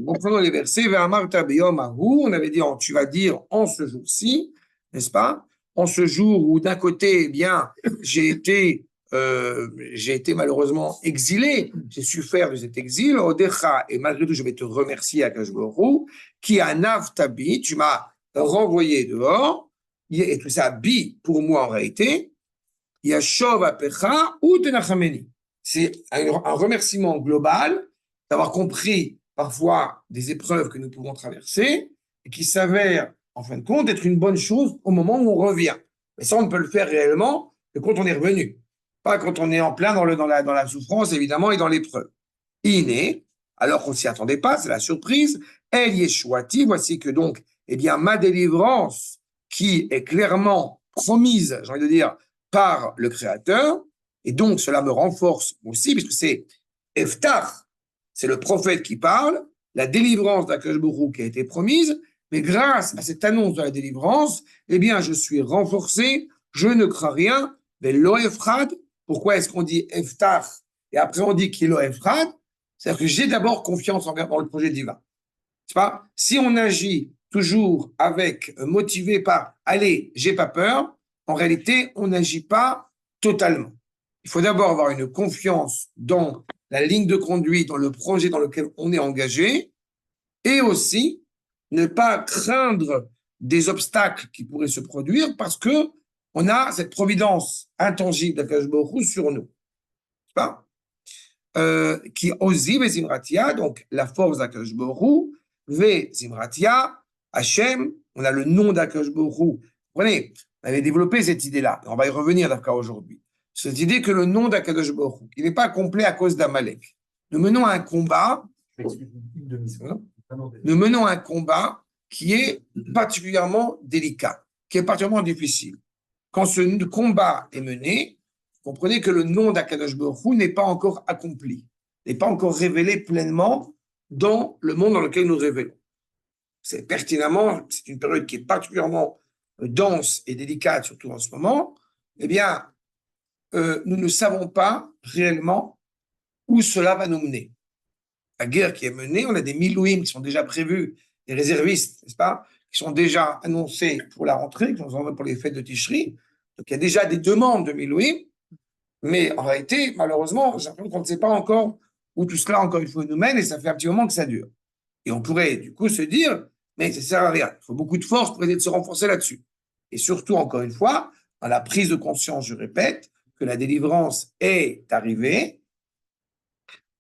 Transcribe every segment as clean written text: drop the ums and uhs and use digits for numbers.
Reprenons les versets. On avait dit, tu vas dire en ce jour-ci, n'est-ce pas? En ce jour où d'un côté, eh bien, j'ai été malheureusement exilé, j'ai souffert de cet exil, Odecha, et malgré tout, je vais te remercier, Akash Borou, qui a Navtabi, tu m'as renvoyé dehors, et tout ça, bi, pour moi en réalité, Yashov Apecha ou Tenachameni. C'est un remerciement global d'avoir compris parfois des épreuves que nous pouvons traverser et qui s'avèrent, en fin de compte, être une bonne chose au moment où on revient. Mais ça, on ne peut le faire réellement que quand on est revenu. Pas quand on est en plein dans la souffrance, évidemment, et dans l'épreuve. Iné, alors qu'on ne s'y attendait pas, c'est la surprise. El Yeshuati, voici que donc, eh bien, ma délivrance, qui est clairement promise, j'ai envie de dire, par le Créateur, et donc cela me renforce aussi, puisque c'est Eftach, c'est le prophète qui parle, la délivrance d'Akash Borou qui a été promise, mais grâce à cette annonce de la délivrance, eh bien, je suis renforcé, je ne crains rien, mais l'Oefrad, pourquoi est-ce qu'on dit Eftach et après on dit Kilo Efrad? C'est-à-dire que j'ai d'abord confiance dans le projet divin. C'est pas? Si on agit toujours motivé par allez, j'ai pas peur, en réalité, on n'agit pas totalement. Il faut d'abord avoir une confiance dans la ligne de conduite, dans le projet dans lequel on est engagé, et aussi ne pas craindre des obstacles qui pourraient se produire parce que on a cette providence intangible d'Akash Baruch Hu sur nous. C'est pas? Qui osi vezimratia, donc la force d'Akash Baruch Hu, vezimratia, Hachem, on a le nom d'Akash Baruch Hu. Vous comprenez, on avait développé cette idée-là, on va y revenir d'accord aujourd'hui. Cette idée que le nom d'Akadosh Baruch Hu, il n'est pas complet à cause d'Amalek. Nous menons un combat, qui est particulièrement délicat, qui est particulièrement difficile. Quand ce combat est mené, comprenez que le nom d'Akadosh Baruch Hu n'est pas encore accompli, n'est pas encore révélé pleinement dans le monde dans lequel nous révélons. C'est pertinemment, c'est une période qui est particulièrement dense et délicate, surtout en ce moment. Eh bien, nous ne savons pas réellement où cela va nous mener. La guerre qui est menée, on a des milouïm qui sont déjà prévus, des réservistes, n'est-ce pas, qui sont déjà annoncés pour la rentrée, qui sont pour les fêtes de Tishri. Donc il y a déjà des demandes de milouïm, mais en réalité, malheureusement, j'ai l'impression qu'on ne sait pas encore où tout cela, encore une fois, nous mène, et ça fait un petit moment que ça dure. Et on pourrait, du coup, se dire, mais ça ne sert à rien. Il faut beaucoup de force pour essayer de se renforcer là-dessus. Et surtout, encore une fois, dans la prise de conscience, je répète, que la délivrance est arrivée.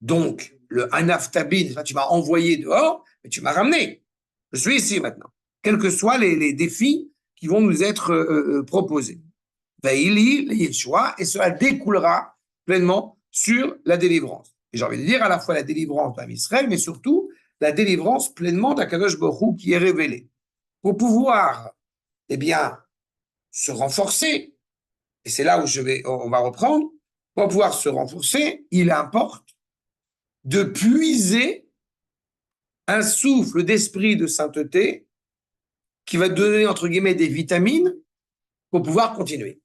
Donc, le Anaftabin, tu m'as envoyé dehors, mais tu m'as ramené. Je suis ici maintenant. Quels que soient les défis qui vont nous être proposés. Et cela découlera pleinement sur la délivrance. Et j'ai envie de dire à la fois la délivrance d'Israël, mais surtout la délivrance pleinement d'Akadosh Baruch Hu qui est révélée. Pour pouvoir, eh bien, se renforcer, et c'est là où on va reprendre, pour pouvoir se renforcer, il importe de puiser un souffle d'esprit de sainteté qui va donner, entre guillemets, des vitamines pour pouvoir continuer.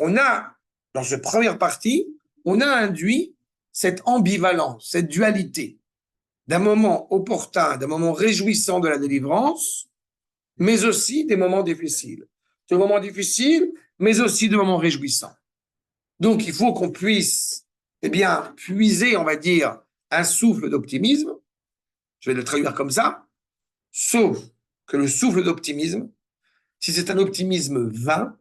On a, dans cette première partie, on a induit cette ambivalence, cette dualité d'un moment opportun, d'un moment réjouissant de la délivrance, mais aussi des moments difficiles. De moments difficiles, mais aussi de moments réjouissants. Donc, il faut qu'on puisse, eh bien, puiser, on va dire, un souffle d'optimisme. Je vais le traduire comme ça. Sauf que le souffle d'optimisme, si c'est un optimisme vain,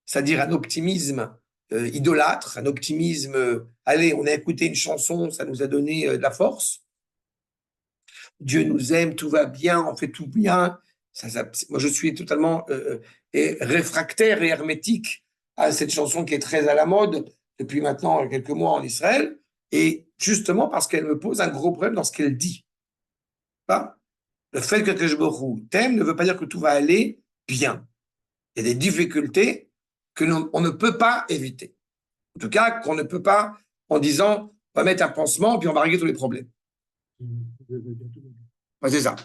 c'est-à-dire un optimisme idolâtre, un optimisme, allez, on a écouté une chanson, ça nous a donné de la force. Dieu nous aime, tout va bien, on fait tout bien. Moi, je suis totalement réfractaire et hermétique à cette chanson qui est très à la mode depuis maintenant quelques mois en Israël, et justement parce qu'elle me pose un gros problème dans ce qu'elle dit. Pas? Le fait que Akadosh Baruch Hu t'aime ne veut pas dire que tout va aller bien. Il y a des difficultés qu'on ne peut pas éviter. En tout cas, qu'on ne peut pas en disant on va mettre un pansement puis on va régler tous les problèmes. Ouais, c'est ça.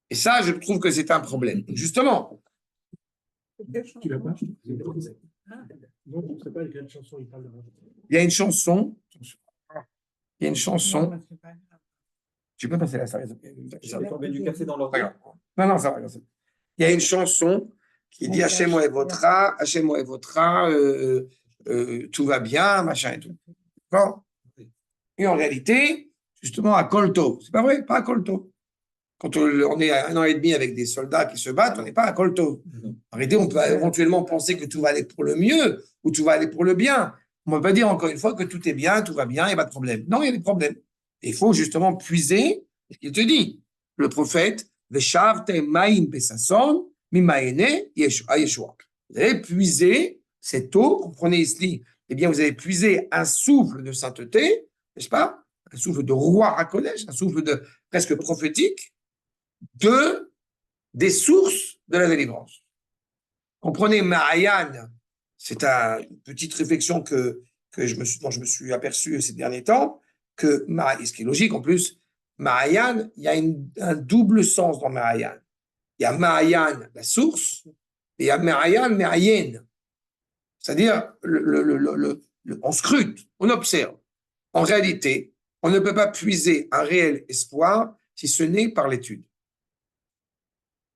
Et ça, je trouve que c'est un problème. Justement. Tu l'as pas? Non, je ne sais pas quelle chanson il parle. Il y a une chanson. Il y a une chanson. Tu peux passer là, ça va. J'ai tombé du café dans l'ordre. Non, non, ça va. Il y a une chanson qui dit Hachem Oevotcha, Hachem Oevotcha, tout va bien, machin et tout. D'accord? Et en réalité, justement, à Kolto, c'est pas vrai, pas à Kolto. Quand on est à 1 an et demi avec des soldats qui se battent, on n'est pas à Kolto. En réalité, on peut éventuellement penser que tout va aller pour le mieux ou tout va aller pour le bien. On ne peut pas dire encore une fois que tout est bien, tout va bien, il n'y a pas de problème. Non, il y a des problèmes. Et il faut justement puiser ce qu'il te dit. Le prophète, Veshavte ma'im pesasson, mimaene yeshua. Vous allez puiser cette eau, comprenez ici, eh bien, vous allez puiser un souffle de sainteté, n'est-ce pas? Un souffle de roi à collège, un souffle de presque prophétique, des sources de la délivrance. Comprenez, Ma'ayan, c'est une petite réflexion dont je me suis aperçu ces derniers temps, ce qui est logique en plus, Ma'ayan, il y a un double sens dans Ma'ayan. Il y a Ma'ayan, la source, et il y a Ma'ayan, Ma'ayen. C'est-à-dire, on scrute, on observe. En réalité, on ne peut pas puiser un réel espoir si ce n'est par l'étude.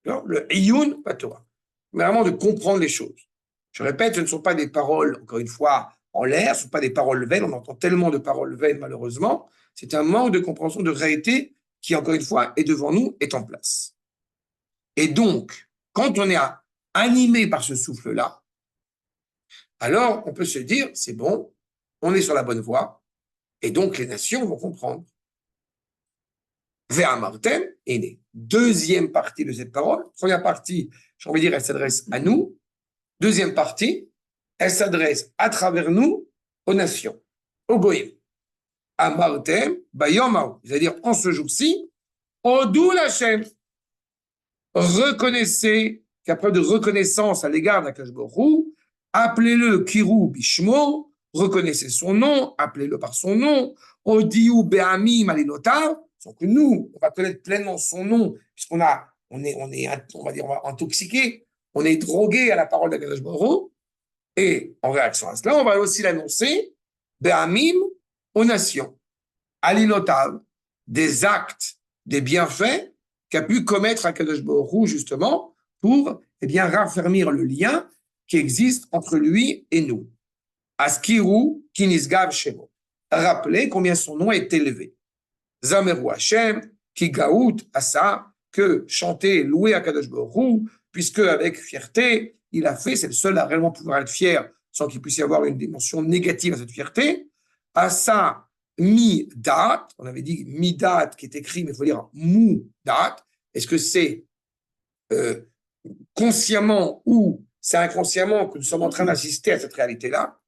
Le Iyun Torah, mais vraiment de comprendre les choses. Je répète, ce ne sont pas des paroles, encore une fois, en l'air, ce ne sont pas des paroles vaines, on entend tellement de paroles vaines malheureusement, c'est un manque de compréhension de réalité qui, encore une fois, est devant nous, est en place. Et donc, quand on est animé par ce souffle-là, alors on peut se dire, c'est bon, on est sur la bonne voie, et donc les nations vont comprendre. Ve'amartem est né. Deuxième partie de cette parole. Première partie, j'ai envie de dire, elle s'adresse à nous. Deuxième partie, elle s'adresse à travers nous aux nations, aux goïms. Amartem, bayomau, c'est-à-dire en ce jour-ci, odou l'Hachem. Reconnaissez, qu'après de reconnaissance à l'égard d'Akadosh Baruch Hu, appelez-le Kirou Bishmo, reconnaissez son nom, appelez-le par son nom, Odiou Be'amim Alinotav, donc nous, on va connaître pleinement son nom, puisqu'on on va dire, on va intoxiqué, on est drogué à la parole d'Akadosh Baruch Hu, et en réaction à cela, on va aussi l'annoncer, Be'amim aux nations, Alinotav, des actes, des bienfaits qu'a pu commettre Akadosh Baruch Hu, justement, pour raffermir le lien qui existe entre lui et nous. Askiru kinisgav shemo. Rappelez combien son nom est élevé. Zameru Hashem, ki gaout asa, que chanter et louer Akadosh Baruch Hu, puisque avec fierté, il a fait, c'est le seul à réellement pouvoir être fier, sans qu'il puisse y avoir une dimension négative à cette fierté. Asa mi-dat, on avait dit mi-dat qui est écrit, mais il faut dire mou-dat. Est-ce que c'est consciemment ou c'est inconsciemment que nous sommes en train d'assister à cette réalité-là?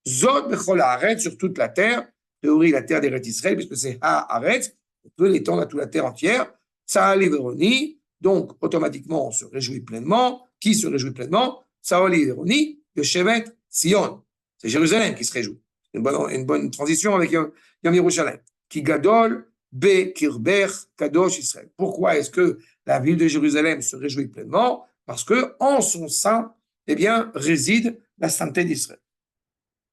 Zod bechol haaretz, sur toute la terre, théorie la terre d'Eretz Israël, puisque c'est haaretz, on peut l'étendre à toute la terre entière. Tzahal Veroni, donc automatiquement on se réjouit pleinement. Qui se réjouit pleinement? Tzahal Veroni, Yoshevet Sion. C'est Jérusalem qui se réjouit. Une bonne transition avec Yom Yerushalayim. Ki gadol be kirber kadosh Israël. Pourquoi est-ce que la ville de Jérusalem se réjouit pleinement? Parce que en son sein, réside la sainteté d'Israël.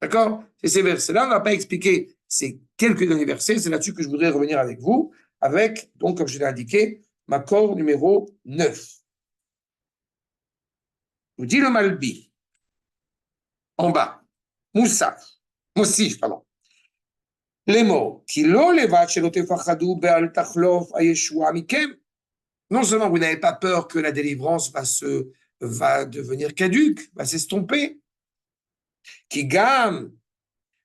D'accord? C'est ces versets-là, on n'a pas expliqué ces quelques derniers versets, c'est là-dessus que je voudrais revenir avec vous, avec, donc, comme je l'ai indiqué, ma corde numéro 9. Nous dit le Malbi, en bas, Moussif, pardon. Les mots, non seulement vous n'avez pas peur que la délivrance va devenir caduque, va s'estomper, Kigam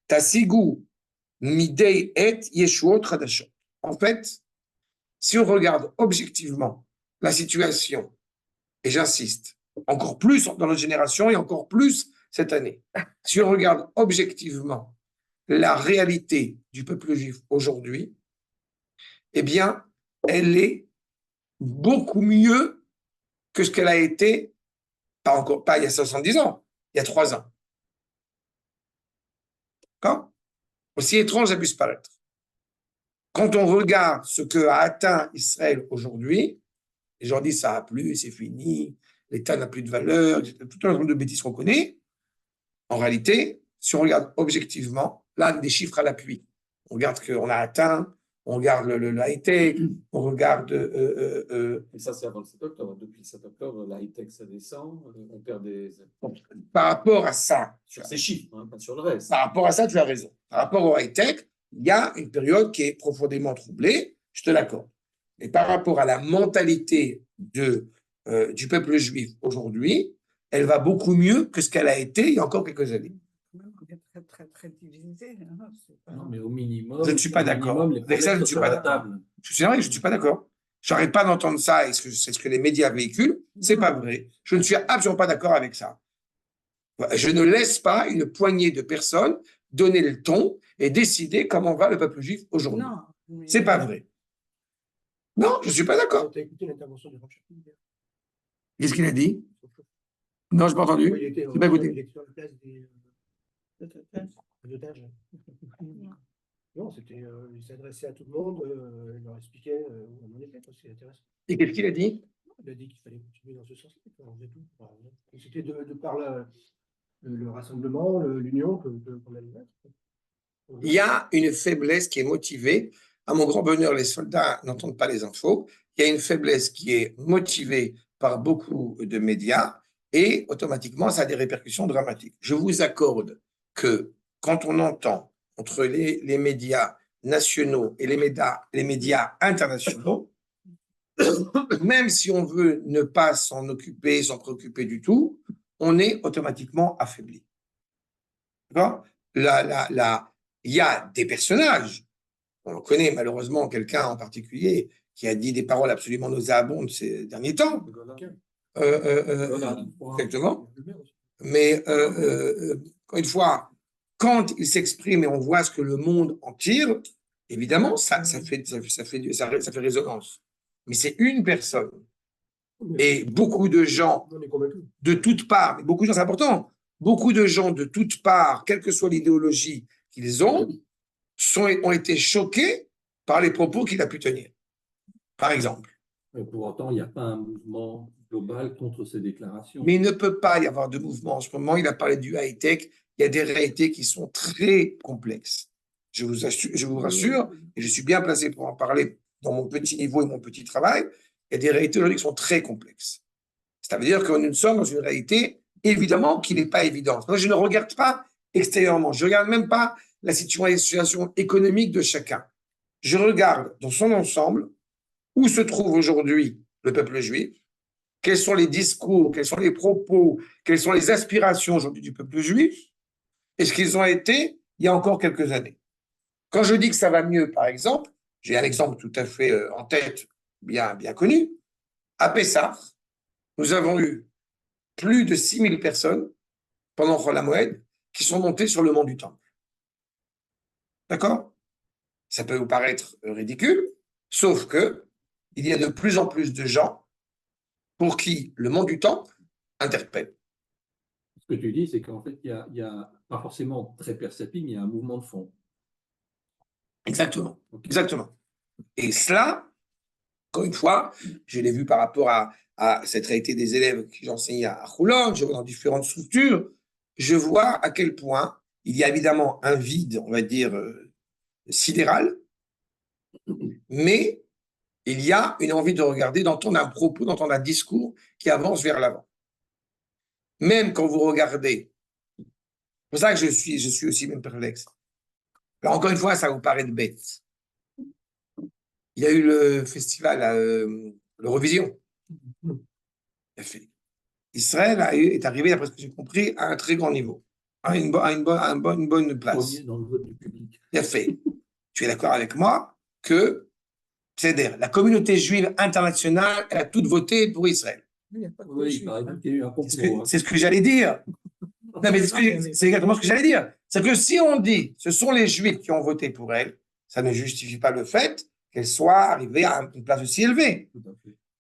tasigu midei et yeshuot chadashot. En fait, si on regarde objectivement la situation, et j'insiste, encore plus dans notre génération et encore plus cette année, si on regarde objectivement la réalité du peuple juif aujourd'hui, eh bien, elle est beaucoup mieux que ce qu'elle a été, pas il y a 70 ans, il y a 3 ans. D'accord? Aussi étrange ça puisse paraître. Quand on regarde ce que a atteint Israël aujourd'hui, les gens disent ça a plu, c'est fini, l'État n'a plus de valeur, tout un ensemble de bêtises qu'on connaît. En réalité, si on regarde objectivement, là, des chiffres à l'appui. on regarde ce qu'on a atteint, on regarde le high-tech, on regarde… Et ça, c'est avant le 7 octobre. Depuis le 7 octobre, la high-tech, ça descend, on perd des… Par rapport à ça, Sur ces chiffres, hein, pas sur le reste. par rapport à ça, tu as raison. Par rapport au high-tech, il y a une période qui est profondément troublée, je te l'accorde. Mais par rapport à la mentalité du peuple juif aujourd'hui, elle va beaucoup mieux que ce qu'elle a été il y a encore quelques années. Très divisé. Non, mais au minimum, Je ne suis pas d'accord. Avec ça, je ne suis pas d'accord. C'est vrai, je ne suis pas d'accord. Je n'arrête pas d'entendre ça, et c'est ce que les médias véhiculent. Ce n'est pas vrai. Je ne suis absolument pas d'accord avec ça. Je ne laisse pas une poignée de personnes donner le ton et décider comment va le peuple juif aujourd'hui. Ce n'est pas vrai. Non, je ne suis pas d'accord. Tu as écouté l'intervention de Jean-Charles. Qu'est-ce qu'il a dit? Non, je n'ai pas entendu. Il était J'ai pas écouté. sur la place des otages. Non, c'était, il s'adressait à tout le monde, il leur expliquait où on en était, c'est intéressant. Et qu'est-ce qu'il a dit? Il a dit qu'il fallait continuer dans ce sens-là. On faisait tout. Enfin, c'était de par le rassemblement, l'union qu'on allait mettre. Il y a une faiblesse qui est motivée. À mon grand bonheur, les soldats n'entendent pas les infos. Il y a une faiblesse qui est motivée par beaucoup de médias et automatiquement, ça a des répercussions dramatiques. Je vous accorde que quand on entend entre les médias nationaux et les médias internationaux, même si on veut ne pas s'en occuper, s'en préoccuper du tout, on est automatiquement affaibli. D'accord? Il y a des personnages, on connaît malheureusement quelqu'un en particulier qui a dit des paroles absolument nauséabondes ces derniers temps. Exactement. Mais encore une fois, quand il s'exprime et on voit ce que le monde en tire, évidemment, ça fait résonance. Mais c'est une personne. Et beaucoup de gens de toutes parts, mais beaucoup de gens, c'est important, beaucoup de gens de toutes parts, quelle que soit l'idéologie qu'ils ont été choqués par les propos qu'il a pu tenir. Par exemple. Mais pour autant, il n'y a pas un mouvement global contre ces déclarations. Mais il ne peut pas y avoir de mouvement en ce moment. Il a parlé du high-tech. Il y a des réalités qui sont très complexes. Je vous rassure, et je suis bien placé pour en parler dans mon petit niveau et mon petit travail. Il y a des réalités aujourd'hui qui sont très complexes. Ça veut dire que nous sommes dans une réalité, évidemment, qui n'est pas évidente. Moi, je ne regarde pas extérieurement. Je ne regarde même pas la situation économique de chacun. Je regarde dans son ensemble où se trouve aujourd'hui le peuple juif, quels sont les discours, quels sont les propos, quelles sont les aspirations aujourd'hui du peuple juif, et ce qu'ils ont été il y a encore quelques années. Quand je dis que ça va mieux, par exemple, j'ai un exemple tout à fait en tête, bien connu. À Pessah, nous avons eu plus de 6000 personnes pendant Chol HaMoed qui sont montées sur le mont du Temple. D'accord? Ça peut vous paraître ridicule, sauf que il y a de plus en plus de gens pour qui le mont du Temple interpelle. Ce que tu dis, c'est qu'en fait, il y a pas forcément très perceptible, mais il y a un mouvement de fond. Exactement. Okay. Exactement. Et cela, encore une fois, je l'ai vu par rapport à cette réalité des élèves que j'enseignais à Choulon, je vois dans différentes structures, je vois à quel point il y a évidemment un vide, on va dire, sidéral, mais il y a une envie de regarder, d'entendre un propos, d'entendre un discours qui avance vers l'avant. Même quand vous regardez, c'est pour ça que je suis aussi même perplexe. Alors, encore une fois, ça vous paraît bête. Il y a eu le festival, l'Eurovision. Israël est arrivé, d'après ce que j'ai compris, à un très grand niveau, à une bonne place. Dans le vote du public. Il a fait. Tu es d'accord avec moi que c'est-à-dire la communauté juive internationale, elle a toutes voté pour Israël. Oui, il paraît qu'il y a eu un complot. C'est ce que j'allais dire. Non, mais c'est exactement ce que j'allais dire. C'est que si on dit ce sont les Juifs qui ont voté pour elle, ça ne justifie pas le fait qu'elle soit arrivée à une place aussi élevée.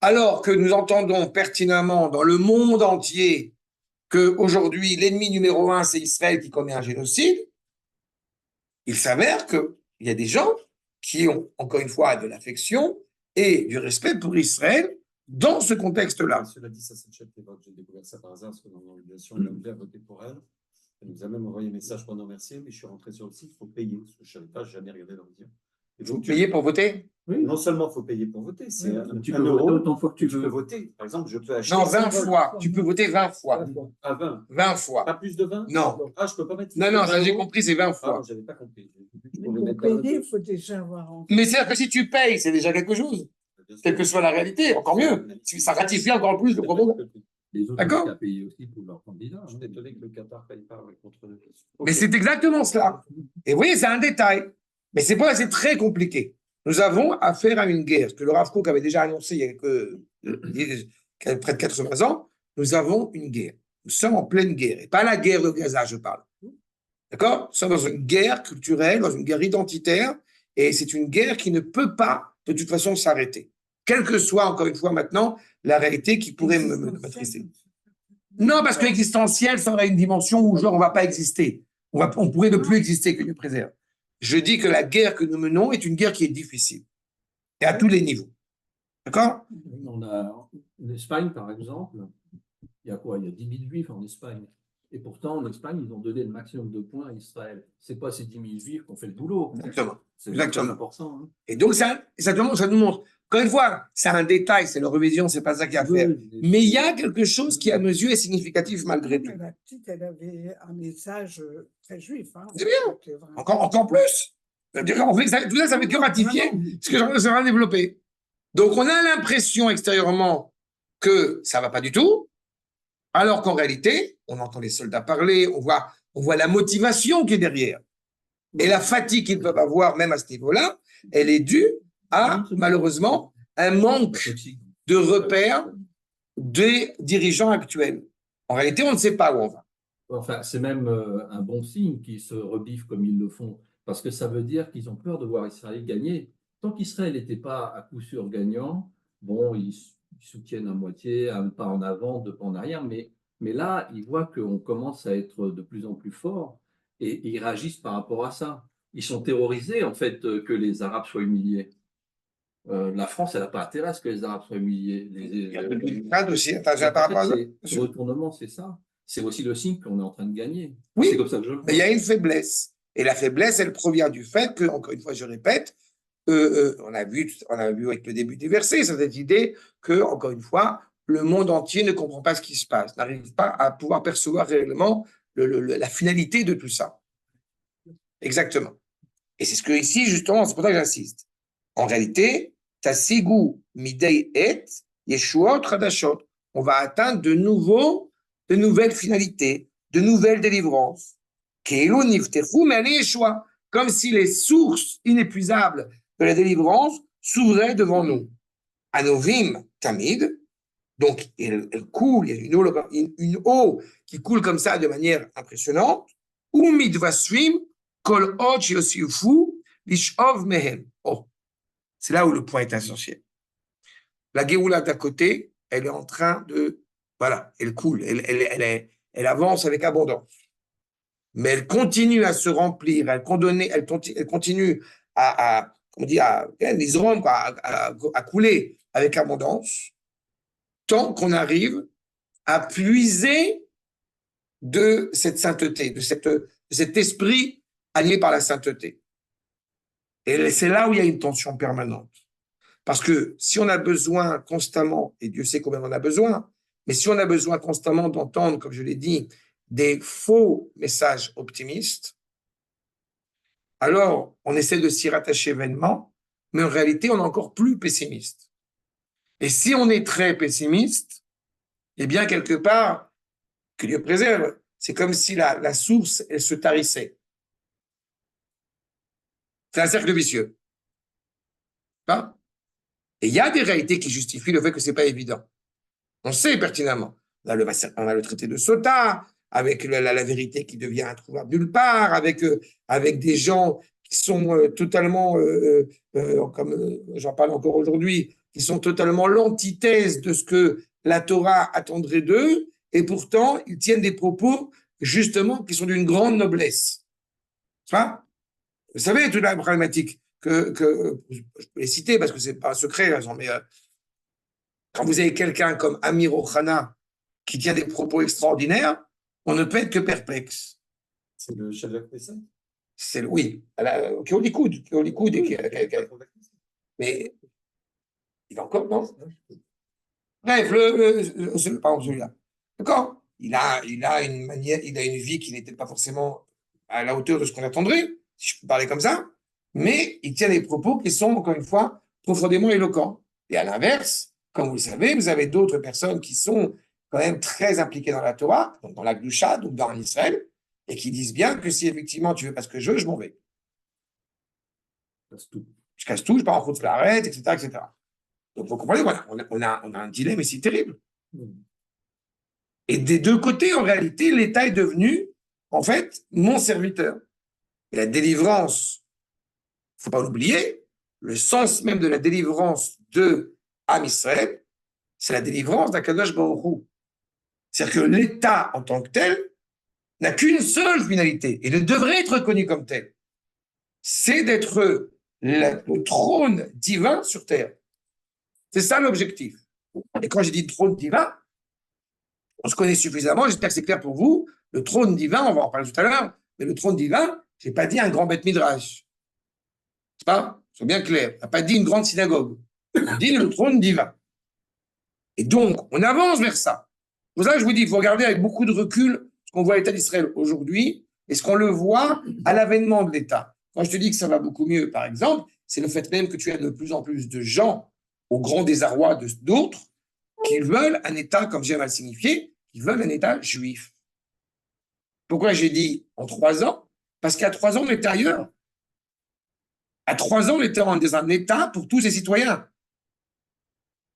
Alors que nous entendons pertinemment dans le monde entier qu'aujourd'hui, l'ennemi numéro 1, c'est Israël qui commet un génocide, il s'avère qu'il y a des gens qui ont, encore une fois, de l'affection et du respect pour Israël dans ce contexte-là. Cela dit, ça, c'est Chet Evok, j'ai découvert ça par hasard, parce que dans l'organisation, il a voté pour elle. Elle nous a même envoyé un message pour nous remercier, mais je suis rentré sur le site, il faut payer. Parce que je ne savais pas, je n'ai jamais regardé dans le vidéo. Et Vous donc, payez pour voter? Oui, non seulement il faut payer pour voter, c'est tu un peux voter euro. autant de fois que tu Tu peux veux. voter. Par exemple, je peux acheter Non, 20 100 fois. Tu peux voter 20 fois. à 20. 20 fois. Pas plus de 20? Non. Ah, je peux pas mettre plus Non, de non, 20 ça j'ai euros? compris, c'est 20 Ah, fois. non, j'avais pas compris. Je Mais pouvais pour mettre pas payer, il de- faut déjà avoir Mais c'est-à-dire que si tu payes, c'est déjà quelque chose. Bien sûr. Quelle que soit la réalité, encore mieux. Ça ratifie encore plus le propos. Les autres D'accord. ont qu'à payer aussi pour leur candidat. Je suis étonné que le Qatar paye pas contre eux. Mais c'est exactement cela. Et vous voyez, c'est un détail. Mais c'est pas, c'est très compliqué. Nous avons affaire à une guerre, ce que le Rav Kook avait déjà annoncé il y a près de 80 ans. Nous avons une guerre. Nous sommes en pleine guerre. Et pas la guerre de Gaza, je parle. D'accord? Nous sommes dans une guerre culturelle, dans une guerre identitaire. Et c'est une guerre qui ne peut pas, de toute façon, s'arrêter. Quelle que soit, encore une fois, maintenant, la réalité qui pourrait me maîtriser. Non, parce que existentiel, ça aurait une dimension où, genre, on ne va pas exister. On pourrait ne plus exister, que Dieu préserve. Je dis que la guerre que nous menons est une guerre qui est difficile. Et à tous les niveaux. D'accord? On a en Espagne, par exemple, il y a quoi? Il y a 10 000 juifs en Espagne. Et pourtant, en Espagne, ils ont donné le maximum de points à Israël. Ce n'est pas ces 10 000 juifs qui ont fait le boulot. Exactement. C'est Exactement. très important. Hein. Et donc, ça nous montre. Encore une fois, c'est un détail, c'est l'Eurovision, c'est pas ça qu'il y a à faire. Mais il y a quelque chose qui, à mes yeux, est significatif malgré tout. Mais la petite, elle avait un message très juif. Hein. C'est bien. C'était vraiment- Encore plus. C'est-à-dire qu'on fait tout ça, ça fait que ratifier ce que j'aurais à développer. Donc, on a l'impression extérieurement que ça va pas du tout, alors qu'en réalité, on entend les soldats parler, on voit la motivation qui est derrière. Et la fatigue qu'ils peuvent avoir, même à ce niveau-là, elle est due à, malheureusement, un manque de repères des dirigeants actuels. En réalité, on ne sait pas où on va. Enfin, c'est même un bon signe qu'ils se rebiffent comme ils le font, parce que ça veut dire qu'ils ont peur de voir Israël gagner. Tant qu'Israël n'était pas à coup sûr gagnant, bon, ils soutiennent à moitié, un pas en avant, deux pas en arrière, mais là, ils voient qu'on commence à être de plus en plus fort et ils réagissent par rapport à ça. Ils sont terrorisés, en fait, que les Arabes soient humiliés. La France, elle n'a pas intérêt à ce que les Arabes soient humiliés. Il y a une crainte aussi, par rapport à ça. Ce retournement, c'est ça. C'est aussi le signe qu'on est en train de gagner. Oui, c'est comme ça que je le vois. mais il y a une faiblesse. Et la faiblesse, elle provient du fait que, encore une fois, je répète, on a vu avec le début des versets, cette idée que, encore une fois, le monde entier ne comprend pas ce qui se passe, n'arrive pas à pouvoir percevoir réellement la finalité de tout ça. Exactement. Et c'est ce que ici, justement, c'est pour ça que j'insiste. En réalité, Tasigu midei et Yeshuot Hadashot. On va atteindre de nouvelles finalités, de nouvelles délivrances. Keilu niftechu me'ane Yeshua. Comme si les sources inépuisables de la délivrance s'ouvraient devant nous. Anovim tamid. Donc, elle coule, il y a une eau qui coule comme ça de manière impressionnante. Umidvasvim kol od yosifu lishov mehem. Oh, c'est là où le point est essentiel. La Géoula d'à côté, elle est en train de, voilà, elle coule, elle avance avec abondance. Mais elle continue à se remplir, elle continue à couler avec abondance, tant qu'on arrive à puiser de cette sainteté, de cet esprit animé par la sainteté. Et c'est là où il y a une tension permanente. Parce que si on a besoin constamment, et Dieu sait combien on en a besoin, mais si on a besoin constamment d'entendre, comme je l'ai dit, des faux messages optimistes, alors on essaie de s'y rattacher vainement, mais en réalité, on est encore plus pessimiste. Et si on est très pessimiste, eh bien, quelque part, que Dieu préserve, c'est comme si la source, elle se tarissait. C'est un cercle vicieux. Pas? Et il y a des réalités qui justifient le fait que ce n'est pas évident. On sait pertinemment. On a le traité de Sota, avec la vérité qui devient introuvable nulle part, avec des gens qui sont totalement, comme j'en parle encore aujourd'hui, qui sont totalement l'antithèse de ce que la Torah attendrait d'eux, et pourtant, ils tiennent des propos, justement, qui sont d'une grande noblesse. Ça? Vous savez, toute la problématique que je peux les citer parce que ce n'est pas un secret, mais quand vous avez quelqu'un comme Amir Ohana qui tient des propos extraordinaires, on ne peut être que perplexe. C'est le chef de la Knesset. Oui, qui est au Likoud, et mais il va encore, non? Bref, pardon, celui-là. D'accord? Il a une manière, il a une vie qui n'était pas forcément à la hauteur de ce qu'on attendrait, si je peux parler comme ça, mais il tient des propos qui sont, encore une fois, profondément éloquents. Et à l'inverse, comme vous le savez, vous avez d'autres personnes qui sont quand même très impliquées dans la Torah, donc dans la Gdusha, donc dans Israël, et qui disent bien que si effectivement tu veux pas ce que je m'en vais. Je casse tout, je pars en route de l'arrêt, etc., etc. Donc vous comprenez, voilà, on a un dilemme ici terrible. Et des deux côtés, en réalité, l'État est devenu, en fait, mon serviteur. Et la délivrance, il ne faut pas l'oublier, le sens même de la délivrance de Am Israël, c'est la délivrance d'Akadosh Baruch Hu. C'est-à-dire que l'État, en tant que tel, n'a qu'une seule finalité, et ne devrait être reconnu comme tel. C'est d'être le trône divin sur terre. C'est ça l'objectif. Et quand j'ai dit trône divin, on se connaît suffisamment, j'espère que c'est clair pour vous. Le trône divin, on va en parler tout à l'heure, mais le trône divin, je n'ai pas dit un grand bête midrash. C'est pas, c'est bien clair. On n'a pas dit une grande synagogue. On dit le trône divin. Et donc, on avance vers ça. Pour ça, je vous dis, il faut regarder avec beaucoup de recul ce qu'on voit à l'État d'Israël aujourd'hui et ce qu'on le voit à l'avènement de l'État. Quand je te dis que ça va beaucoup mieux, par exemple, c'est le fait même que tu as de plus en plus de gens, au grand désarroi d'autres, qui veulent un État, comme j'aime à le signifier, qui veulent un État juif. Pourquoi j'ai dit en 3 ans? Parce qu'à 3 ans, on était ailleurs. À 3 ans, on était dans un État pour tous les citoyens.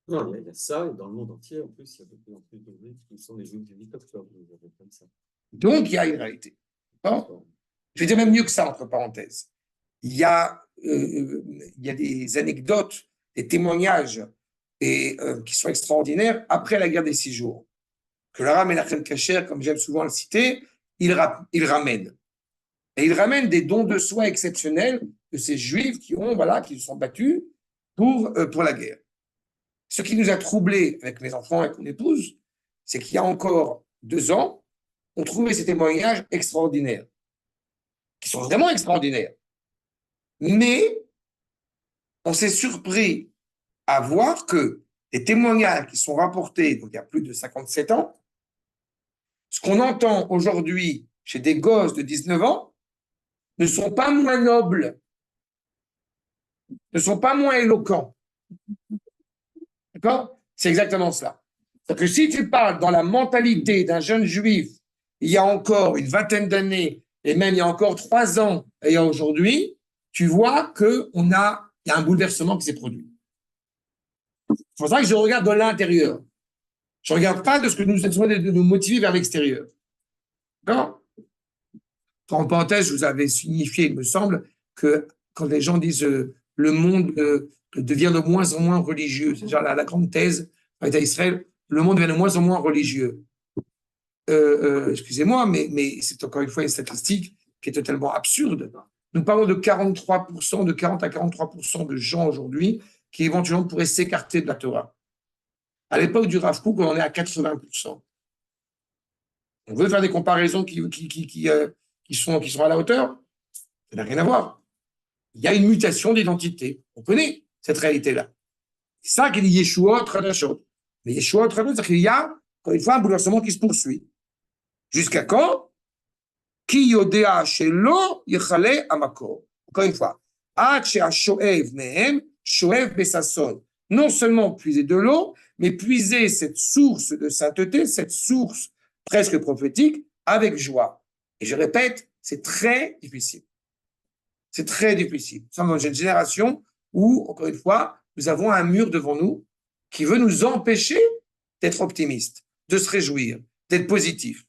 Non, il y a ça, et dans le monde entier, en plus, il y a de plus en plus de juifs qui sont des juifs du 8 octobre. Comme ça. Donc, il y a une réalité. Bon. Je vais dire même mieux que ça, entre parenthèses. Il y a des anecdotes, des témoignages qui sont extraordinaires après la guerre des 6 jours. Que le Rav Menachem Kasher, comme j'aime souvent le citer, il ramène. Et il ramène des dons de soi exceptionnels de ces juifs qui se sont battus pour la guerre. Ce qui nous a troublés avec mes enfants et mon épouse, c'est qu'il y a encore 2 ans, on trouvait ces témoignages extraordinaires, qui sont vraiment extraordinaires. Mais on s'est surpris à voir que les témoignages qui sont rapportés, donc il y a plus de 57 ans, ce qu'on entend aujourd'hui chez des gosses de 19 ans, ne sont pas moins nobles, ne sont pas moins éloquents. D'accord? C'est exactement cela. C'est-à-dire que si tu parles dans la mentalité d'un jeune juif, il y a encore une vingtaine d'années, et même il y a encore 3 ans, et aujourd'hui, tu vois qu'il y a un bouleversement qui s'est produit. C'est pour ça que je regarde de l'intérieur. Je ne regarde pas de ce que nous essayons de nous motiver vers l'extérieur. D'accord? En parenthèse, je vous avais signifié, il me semble, que quand les gens disent le monde devient de moins en moins religieux, c'est-à-dire la grande thèse à Israël, le monde devient de moins en moins religieux. Excusez-moi, mais c'est encore une fois une statistique qui est totalement absurde. Nous parlons de 43%, de 40 à 43% de gens aujourd'hui qui éventuellement pourraient s'écarter de la Torah. À l'époque du Rav Kook, on en est à 80%. On veut faire des comparaisons qui sont à la hauteur. Ça n'a rien à voir. Il y a une mutation d'identité. On connaît cette réalité-là. C'est ça qu'il y a Yeshua Tradashot. Mais Yeshua Tradashot, c'est qu'il y a, encore une fois, un bouleversement qui se poursuit. Jusqu'à quand? Ki yodea shelo yechale amakor. Encore une fois. Ad she'ashoev mehem shoev besason. Non seulement puiser de l'eau, mais puiser cette source de sainteté, cette source presque prophétique, avec joie. Et je répète, c'est très difficile. C'est très difficile. Nous sommes dans une génération où, encore une fois, nous avons un mur devant nous qui veut nous empêcher d'être optimistes, de se réjouir, d'être positifs.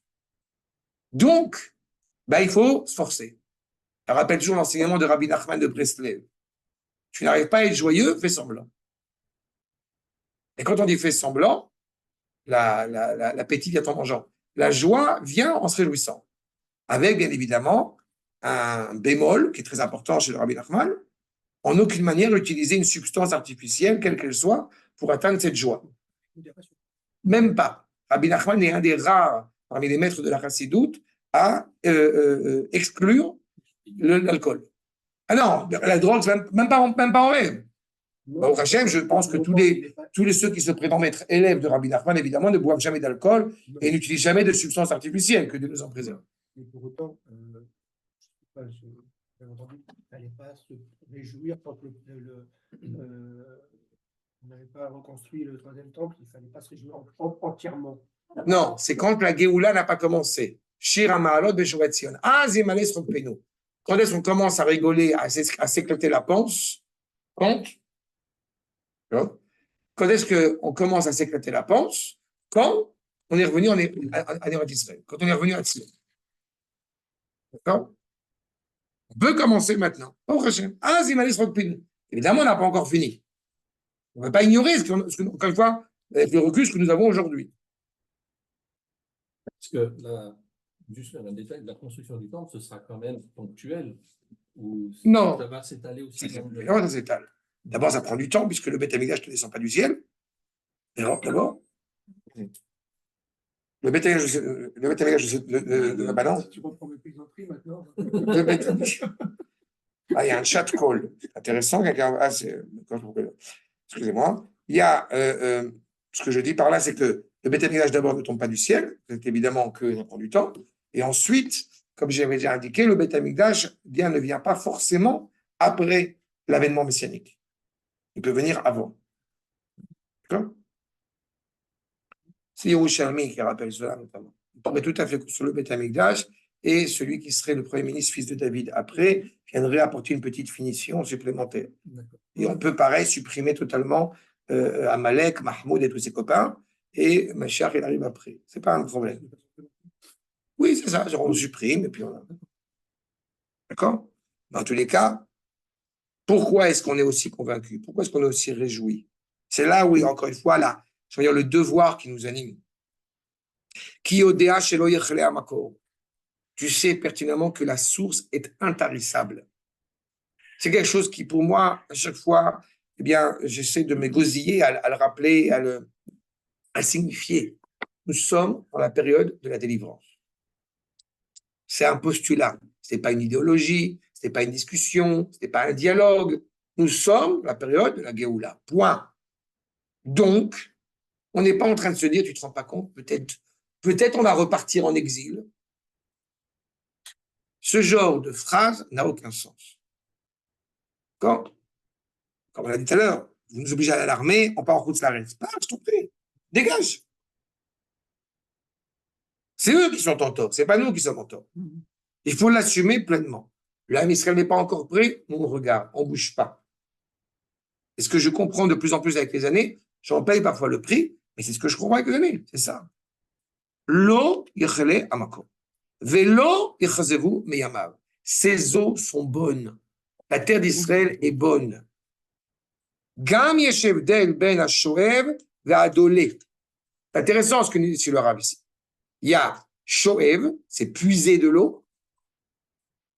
Donc, il faut se forcer. Je rappelle toujours l'enseignement de Rabbi Nachman de Breslev. Tu n'arrives pas à être joyeux, fais semblant. Et quand on dit fais semblant, l'appétit vient en mangeant. La joie vient en se réjouissant. Avec, bien évidemment, un bémol qui est très important chez le Rabbi Nachman, en aucune manière utiliser une substance artificielle, quelle qu'elle soit, pour atteindre cette joie. Même pas. Rabbi Nachman est un des rares, parmi les maîtres de la Chassidoute, à exclure l'alcool. Ah non, la drogue, c'est même pas en rêve. Au Hachem, je pense que tous ceux qui se prétendent être élèves de Rabbi Nachman, évidemment, ne boivent jamais d'alcool et n'utilisent jamais de substances artificielles, que Dieu nous en préserve. Mais pour autant, j'ai entendu qu'il ne fallait pas se réjouir quand on n'avait pas reconstruit le troisième temple, il ne fallait pas se réjouir entièrement. Non, c'est quand la Géoula n'a pas commencé. Shir Amaalot Beshuvat Zion. Ah, Zimales Rokpenu. Quand est-ce qu'on commence à rigoler, à s'éclater la panse? Quand est-ce qu'on commence à s'éclater la panse? Quand on est revenu en Israël. Quand on est revenu à Tzlon. D'accord? On peut commencer maintenant. Oh, Hachem. Ah, Zimales Rokpenu. Évidemment, on n'a pas encore fini. On ne va pas ignorer, encore une fois, avec le recul, ce que nous avons aujourd'hui. Parce que juste un détail, la construction du temple, ce sera quand même ponctuel. Ou Non. Ça va s'étaler aussi. Non, ça s'étale. D'abord, ça prend du temps, puisque le Beth Amikdash ne descend pas du ciel. D'abord, le Beth Amikdash de la balance. Tu comprends mes plaisanteries maintenant? Le Beth Amikdash. Ah, il y a un chat call. Intéressant. Excusez-moi. Il y a ce que je dis par là, c'est que le Beth Amikdash d'abord ne tombe pas du ciel. C'est évidemment que ça prend du temps. Et ensuite, comme j'avais déjà indiqué, le Beth Amikdash ne vient pas forcément après l'avènement messianique. Il peut venir avant. D'accord? C'est Yerushalmi qui rappelle cela notamment. On pourrait tout à fait construire le Beth Amikdash et celui qui serait le premier ministre, fils de David, après, viendrait apporter une petite finition supplémentaire. Et on peut, pareil, supprimer totalement Amalek, Mahmoud et tous ses copains, et Mashiach, il arrive après. C'est pas un problème. Oui, c'est ça, genre on supprime, et puis on a... D'accord? Dans tous les cas, pourquoi est-ce qu'on est aussi convaincu? Pourquoi est-ce qu'on est aussi réjoui? C'est là où, encore une fois, là, je veux dire, le devoir qui nous anime. Qui odea shelo yechle hamakor. Tu sais pertinemment que la source est intarissable. C'est quelque chose qui, pour moi, à chaque fois, eh bien, j'essaie de m'égosiller à le rappeler, à le signifier. Nous sommes dans la période de la délivrance. C'est un postulat. Ce n'est pas une idéologie, ce n'est pas une discussion, ce n'est pas un dialogue. Nous sommes dans la période de la Géoula. Point. Donc, on n'est pas en train de se dire, tu ne te rends pas compte, peut-être on va repartir en exil. Ce genre de phrase n'a aucun sens. D'accord? Comme on l'a dit tout à l'heure, vous nous obligez à aller à l'armée, on part en route, la pas, je t'en prie, dégage. C'est eux qui sont en tort, c'est pas nous qui sommes en tort. Il faut l'assumer pleinement. L'âme Israël n'est pas encore prêt, on regarde, on ne bouge pas. Et ce que je comprends de plus en plus avec les années, j'en paye parfois le prix, mais c'est ce que je comprends avec les années, c'est ça. Lo yechle amako. Velo yechazevu meyamav. Ces eaux sont bonnes. La terre d'Israël est bonne. Gam yeshev del ben ha-shoev ve'adolé. C'est intéressant ce que nous dit sur le Rav ici. Il y a shoev, c'est puiser de l'eau,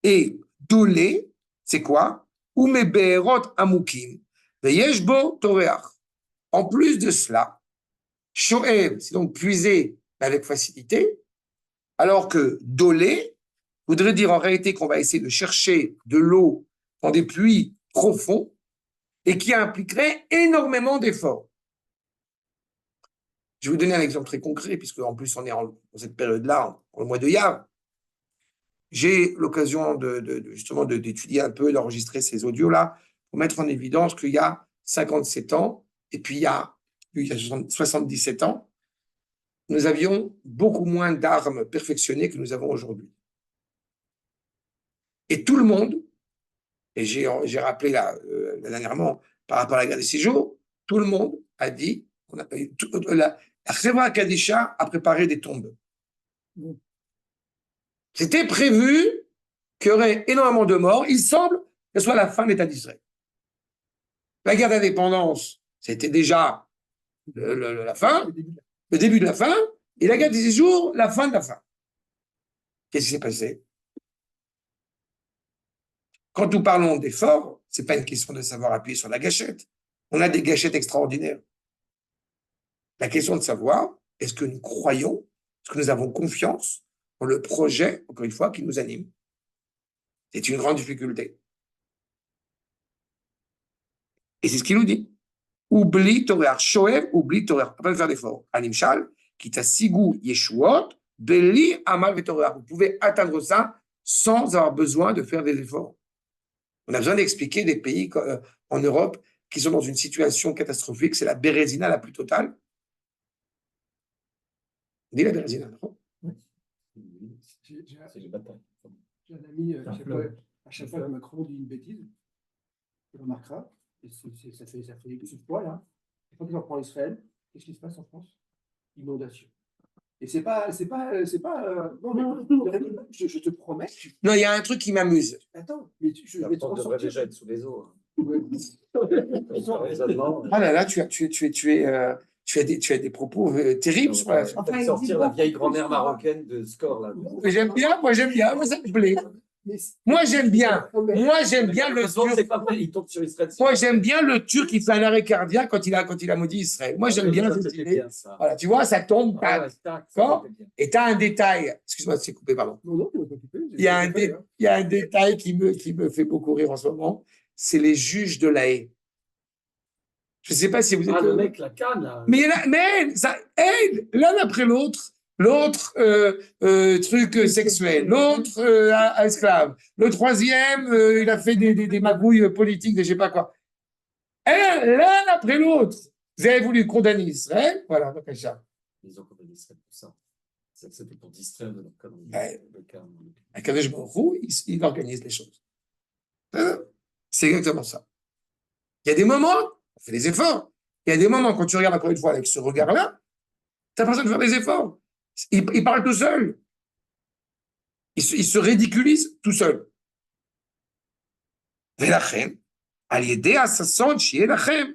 et dolé, c'est quoi? Umebeerot amukim ve'yeshbo toreach. En plus de cela, shoev, c'est donc puiser avec facilité, alors que dolé voudrait dire en réalité qu'on va essayer de chercher de l'eau dans des puits profonds et qui impliquerait énormément d'efforts. Je vais vous donner un exemple très concret, puisque en plus on est dans cette période-là, en le mois de Yav. J'ai l'occasion justement d'étudier un peu, d'enregistrer ces audios-là, pour mettre en évidence qu'il y a 57 ans, et puis il y a 77 ans, nous avions beaucoup moins d'armes perfectionnées que nous avons aujourd'hui. Et tout le monde, et j'ai rappelé là, dernièrement par rapport à la guerre des 6 jours, tout le monde a dit, la Chevra Kadisha a préparé des tombes. C'était prévu qu'il y aurait énormément de morts. Il semble que ce soit la fin de l'État d'Israël. La guerre d'indépendance, c'était déjà la fin, le début de la fin, et la guerre des 6 jours, la fin de la fin. Qu'est-ce qui s'est passé? Quand nous parlons d'efforts, ce n'est pas une question de savoir appuyer sur la gâchette. On a des gâchettes extraordinaires. La question de savoir, est-ce que nous croyons, est-ce que nous avons confiance dans le projet, encore une fois, qui nous anime. C'est une grande difficulté. Et c'est ce qu'il nous dit. Oublie Torah, Shoev, oublie Torah. Pas de faire d'efforts. Animshal, qui t'a sigou Yeshuot, Beli Amal Vetorah. Vous pouvez atteindre ça sans avoir besoin de faire des efforts. On a besoin d'expliquer des pays en Europe qui sont dans une situation catastrophique. C'est la bérésina la plus totale. On dit la bérésina, non? J'ai C'est les batailles. un ami, C'est un à chaque fleuve. fois que Macron dit une bêtise, il remarquera, et ça fait ce poids là. Quand il en prend Israël, qu'est-ce qui se passe en France? Inondation. Et c'est pas, non, mais je te promets. Non, il y a un truc qui m'amuse. Attends, mais je La vais te porte devrait ressortir. déjà être sous les eaux. Ouais. Raisonnement. Ah là là, tu as des propos terribles sur la. Enfin, il Sortir dit la beaucoup vieille plus grand-mère fort. marocaine de score là. Mais j'aime bien, moi ça me plaît. Mais Moi j'aime bien le Malheureusement, Turc. c'est pas vrai, il tombe sur Israël. Moi j'aime bien le Turc qui fait un arrêt cardiaque quand il a maudit Israël. Moi j'aime bien Ça, cette c'était idée. bien, ça. Voilà, tu vois, ça tombe. Ah ouais, tac, D'accord. ça, c'était bien. Et tu as un détail. Excuse-moi, c'est coupé, pardon. non, tu vas t'occuper. Il y a un détail qui me fait beaucoup rire en ce moment. C'est les juges de la haie. Je ne sais pas si vous êtes. Ah, le mec, la canne, là. Mais ça aide l'un après l'autre. L'autre, truc sexuel. L'autre, esclave. Le troisième, il a fait des magouilles politiques, de je sais pas quoi. L'un après l'autre. Vous avez voulu condamner Israël. Voilà, donc ça. Ils ont condamné Israël pour ça. C'était pour distraire de leur calendrier. Ouais. Le calme. Akadosh Baruch Hu, il organise les choses. C'est exactement ça. Il y a des moments, on fait des efforts. Il y a des moments, quand tu regardes encore une fois avec ce regard-là, tu n'as pas besoin de faire des efforts. Il parle tout seul. Il se ridiculise tout seul. ולכן, על ידי הששון שיהיה לכם,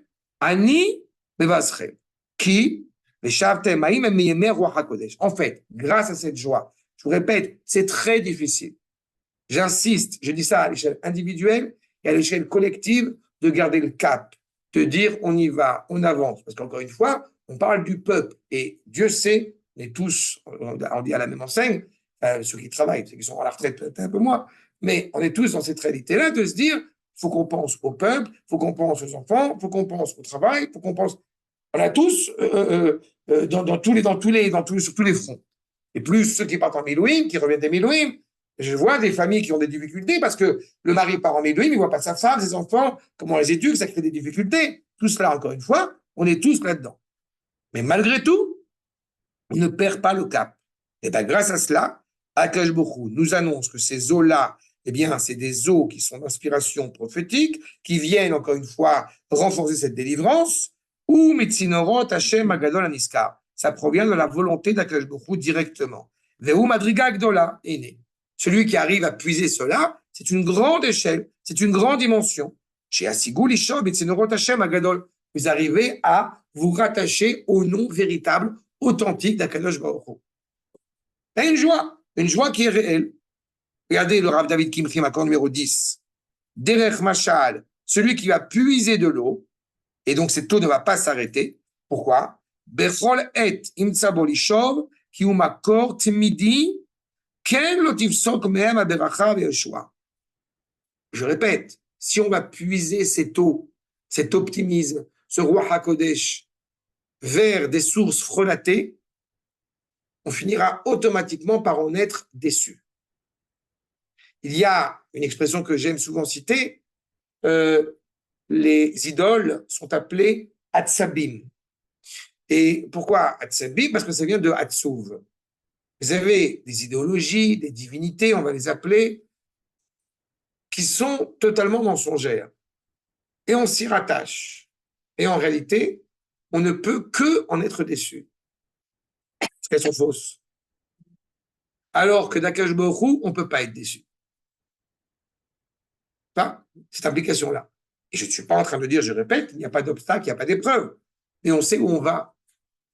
אני מבשכם. כי ושבתם האם הם מימי רוח הקודש. En fait, grâce à cette joie, je vous répète, c'est très difficile. J'insiste, je dis ça à l'échelle individuelle et à l'échelle collective, de garder le cap, de dire on y va, on avance. Parce qu'encore une fois, on parle du peuple et Dieu sait, on est tous, on dit à la même enseigne, ceux qui travaillent, ceux qui sont à la retraite peut-être un peu moins, mais on est tous dans cette réalité-là de se dire, il faut qu'on pense au peuple, il faut qu'on pense aux enfants, il faut qu'on pense au travail, il faut qu'on pense, on a tous sur tous les fronts. Et plus ceux qui partent en Milouim, qui reviennent des Milouim, je vois des familles qui ont des difficultés parce que le mari part en Milouim, il ne voit pas sa femme, ses enfants, comment on les éduque, ça crée des difficultés. Tout cela, encore une fois, on est tous là-dedans. Mais malgré tout, on ne perd pas le cap. Et bien, grâce à cela, Akash Baruch Hu nous annonce que ces eaux-là, eh bien, c'est des eaux qui sont d'inspiration prophétique, qui viennent, encore une fois, renforcer cette délivrance, ou Mitzinorot Hashem Agadol Aniskar. Ça provient de la volonté d'Akash Baruch Hu directement. Vehu Madriga Gdola est né. Celui qui arrive à puiser cela, c'est une grande échelle, c'est une grande dimension. Chez Asigou Lishob Mitzinorot Hashem Agadol, vous arrivez à vous rattacher au nom véritable, authentique d'Akadosh Baruch Hu. Il y a une joie qui est réelle. Regardez le Rav David Kimchi, accord numéro 10. Derech Mashal, celui qui va puiser de l'eau, et donc cette eau ne va pas s'arrêter. Pourquoi? Bechol et imtsabo lishov, ki hu makor tmidi, ken lo tifsok mehem aberacha ve'yeshua. Je répète, si on va puiser cette eau, cet optimisme, ce roi HaKodesh, vers des sources frelatées, on finira automatiquement par en être déçu. Il y a une expression que j'aime souvent citer, les idoles sont appelées Hatsabim. Et pourquoi Hatsabim? Parce que ça vient de Hatsuv. Vous avez des idéologies, des divinités, on va les appeler, qui sont totalement mensongères. Et on s'y rattache. Et en réalité, on ne peut que en être déçu. Parce qu'elles sont fausses. Alors que d'Akash Baruch Hu, on ne peut pas être déçu. Pas cette implication-là. Et je ne suis pas en train de dire, je répète, il n'y a pas d'obstacle, il n'y a pas d'épreuve. Mais on sait où on va.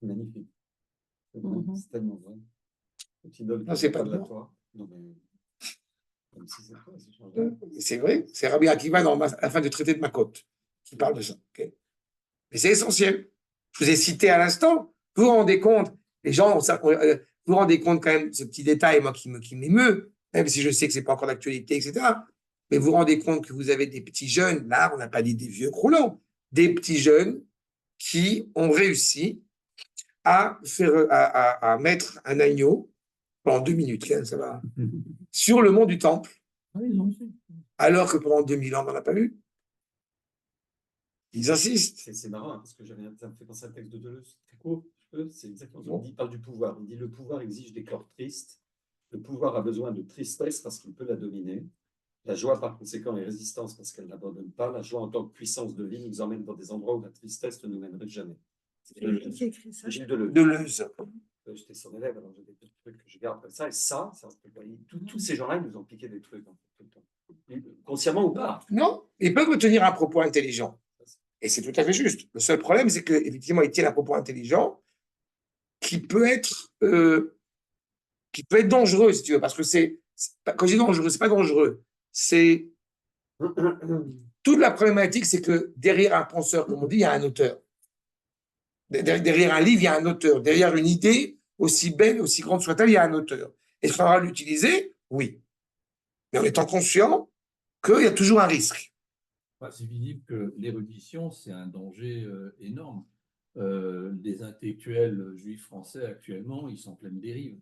Magnifique. Mhm. C'est tellement vrai. Non, c'est pas de de la moi. Torah. Non, mais. Même si c'est vrai, c'est changé. C'est vrai, c'est Rabbi Akiva à la fin du traité de Makot qui parle de ça. Okay. Mais c'est essentiel. Je vous ai cité à l'instant, vous vous rendez compte, les gens, vous vous rendez compte quand même, ce petit détail, moi, qui m'émeut, même si je sais que c'est pas encore d'actualité, etc. Mais vous vous rendez compte que vous avez des petits jeunes, là, on n'a pas dit des vieux croulants, des petits jeunes qui ont réussi à mettre un agneau pendant 2 minutes, hein, ça va, sur le mont du Temple, Ah, ils ont fait. alors que pendant 2000 ans, on n'en a pas vu. Ils insistent. C'est marrant, hein, parce que ça me fait penser à un texte de Deleuze, très court, c'est exactement ça. Il parle du pouvoir. Il dit le pouvoir exige des corps tristes. Le pouvoir a besoin de tristesse parce qu'il peut la dominer. La joie, par conséquent, est résistance parce qu'elle n'abandonne pas. La joie, en tant que puissance de vie, nous emmène dans des endroits où la tristesse ne nous mènerait jamais. C'est Qui écrit ça? Gilles Deleuze. Deleuze. J'étais son élève, alors j'ai des petits trucs que je garde comme ça. Et ça tous ces gens-là, ils nous ont piqué des trucs, en fait, tout le temps. Consciemment ou pas. Non, ils peuvent tenir un propos intelligent. Et c'est tout à fait juste. Le seul problème, c'est qu'effectivement, ils tiennent un propos intelligent qui peut être dangereux, si tu veux, parce que quand je dis dangereux, c'est pas dangereux. C'est toute la problématique, c'est que derrière un penseur, comme on dit, il y a un auteur. Derrière un livre, il y a un auteur. Derrière une idée, aussi belle, aussi grande soit-elle, il y a un auteur. Est-ce qu'on va l'utiliser? Oui. Mais en étant conscient qu'il y a toujours un risque. C'est visible que l'érudition, c'est un danger énorme. Les intellectuels juifs français actuellement, ils sont en pleine dérive.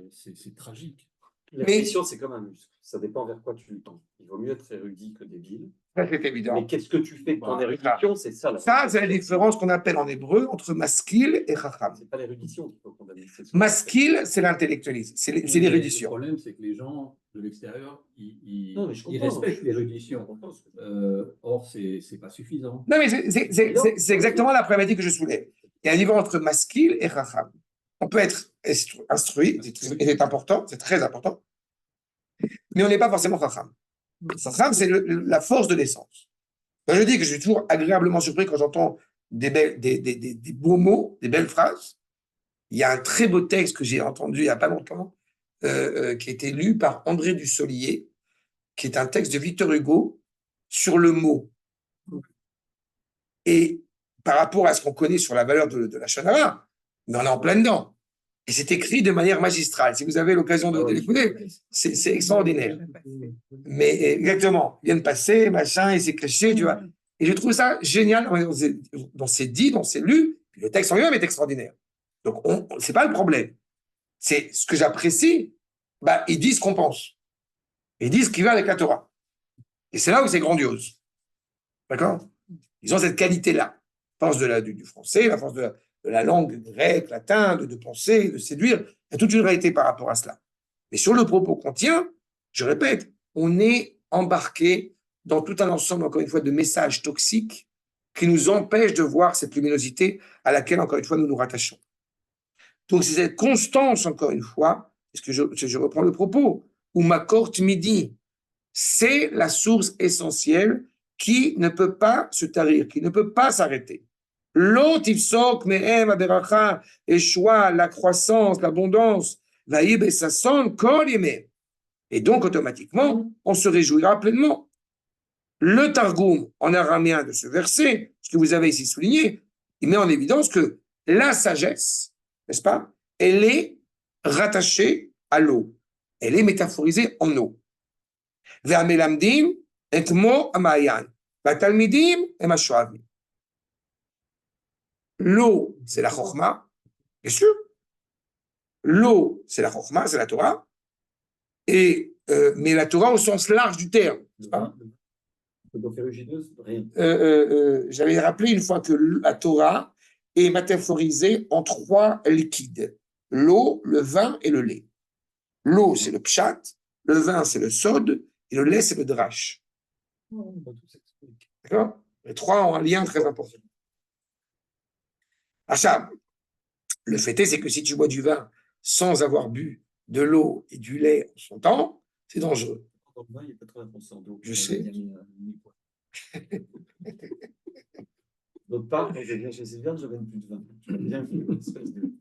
C'est tragique. L'érudition, c'est comme un muscle. Ça dépend vers quoi tu le tends. Il vaut mieux être érudit que débile. Ça, c'est évident. Mais qu'est-ce que tu fais de ton Voilà. érudition? C'est ça. Ça, c'est la différence qu'on appelle en hébreu entre maskil et chacham. C'est pas l'érudition qu'il faut condamner. Maskil, c'est l'intellectualisme, c'est Le l'érudition. problème, c'est que les gens de l'extérieur, ils comprends, respectent je l'érudition. comprends ce que tu Or, c'est pas suffisant. Non, mais c'est exactement la problématique que je soulève. Il y a un niveau entre maskil et chacham. On peut être instruit, c'est important, c'est très important, mais on n'est pas forcément chacham. Chacham, c'est la force de l'essence. Je dis que je suis toujours agréablement surpris quand j'entends des beaux mots, des belles phrases. Il y a un très beau texte que j'ai entendu il n'y a pas longtemps, qui a été lu par André Dussolier, qui est un texte de Victor Hugo sur le mot. Et par rapport à ce qu'on connaît sur la valeur de la Shonara, mais on est en plein dedans. Et c'est écrit de manière magistrale. Si vous avez l'occasion de l'écouter, c'est extraordinaire. Mais exactement, il vient de passer, machin, il s'est caché, tu vois. Et je trouve ça génial dans ces dit, dans ces lus. Puis le texte en lui-même est extraordinaire. Donc, c'est pas le problème. C'est ce que j'apprécie. Ils disent ce qu'on pense. Ils disent ce qui va avec la Torah. Et c'est là où c'est grandiose. D'accord? Ils ont cette qualité-là. La force du français, la force de la langue grecque, latin, de penser, de séduire. Il y a toute une réalité par rapport à cela. Mais sur le propos qu'on tient, je répète, on est embarqué dans tout un ensemble, encore une fois, de messages toxiques qui nous empêchent de voir cette luminosité à laquelle, encore une fois, nous nous rattachons. Donc, c'est cette constance, encore une fois, est-ce que je reprends le propos, ou ma corte midi, c'est la source essentielle qui ne peut pas se tarir, qui ne peut pas s'arrêter. L'autre, il sok mehem aberacha, échoua, la croissance, l'abondance, vaïb et sasson, kol yemeh. Et donc, automatiquement, on se réjouira pleinement. Le Targum en araméen de ce verset, ce que vous avez ici souligné, il met en évidence que la sagesse, n'est-ce pas, elle est rattachée à l'eau. Elle est métaphorisée en eau. Ve'amelamdim et mo amayan. Ve'talmidim et mashoavim. L'eau, c'est la chokhma, bien sûr. L'eau, c'est la chokhma, c'est la Torah. Mais la Torah au sens large du terme. J'avais rappelé une fois que la Torah est métaphorisée en 3 liquides. L'eau, le vin et le lait. L'eau, c'est le pshat, le vin, c'est le sod, et le lait, c'est le drash. D'accord? Les 3 ont un lien très important. Achab, le fait est, c'est que si tu bois du vin sans avoir bu de l'eau et du lait en son temps, c'est dangereux. Dans le vin, il y a 80% d'eau. Je sais. D'autre part, quand je viens chez Sylviane, je ne plus de vin. Je viens une espèce de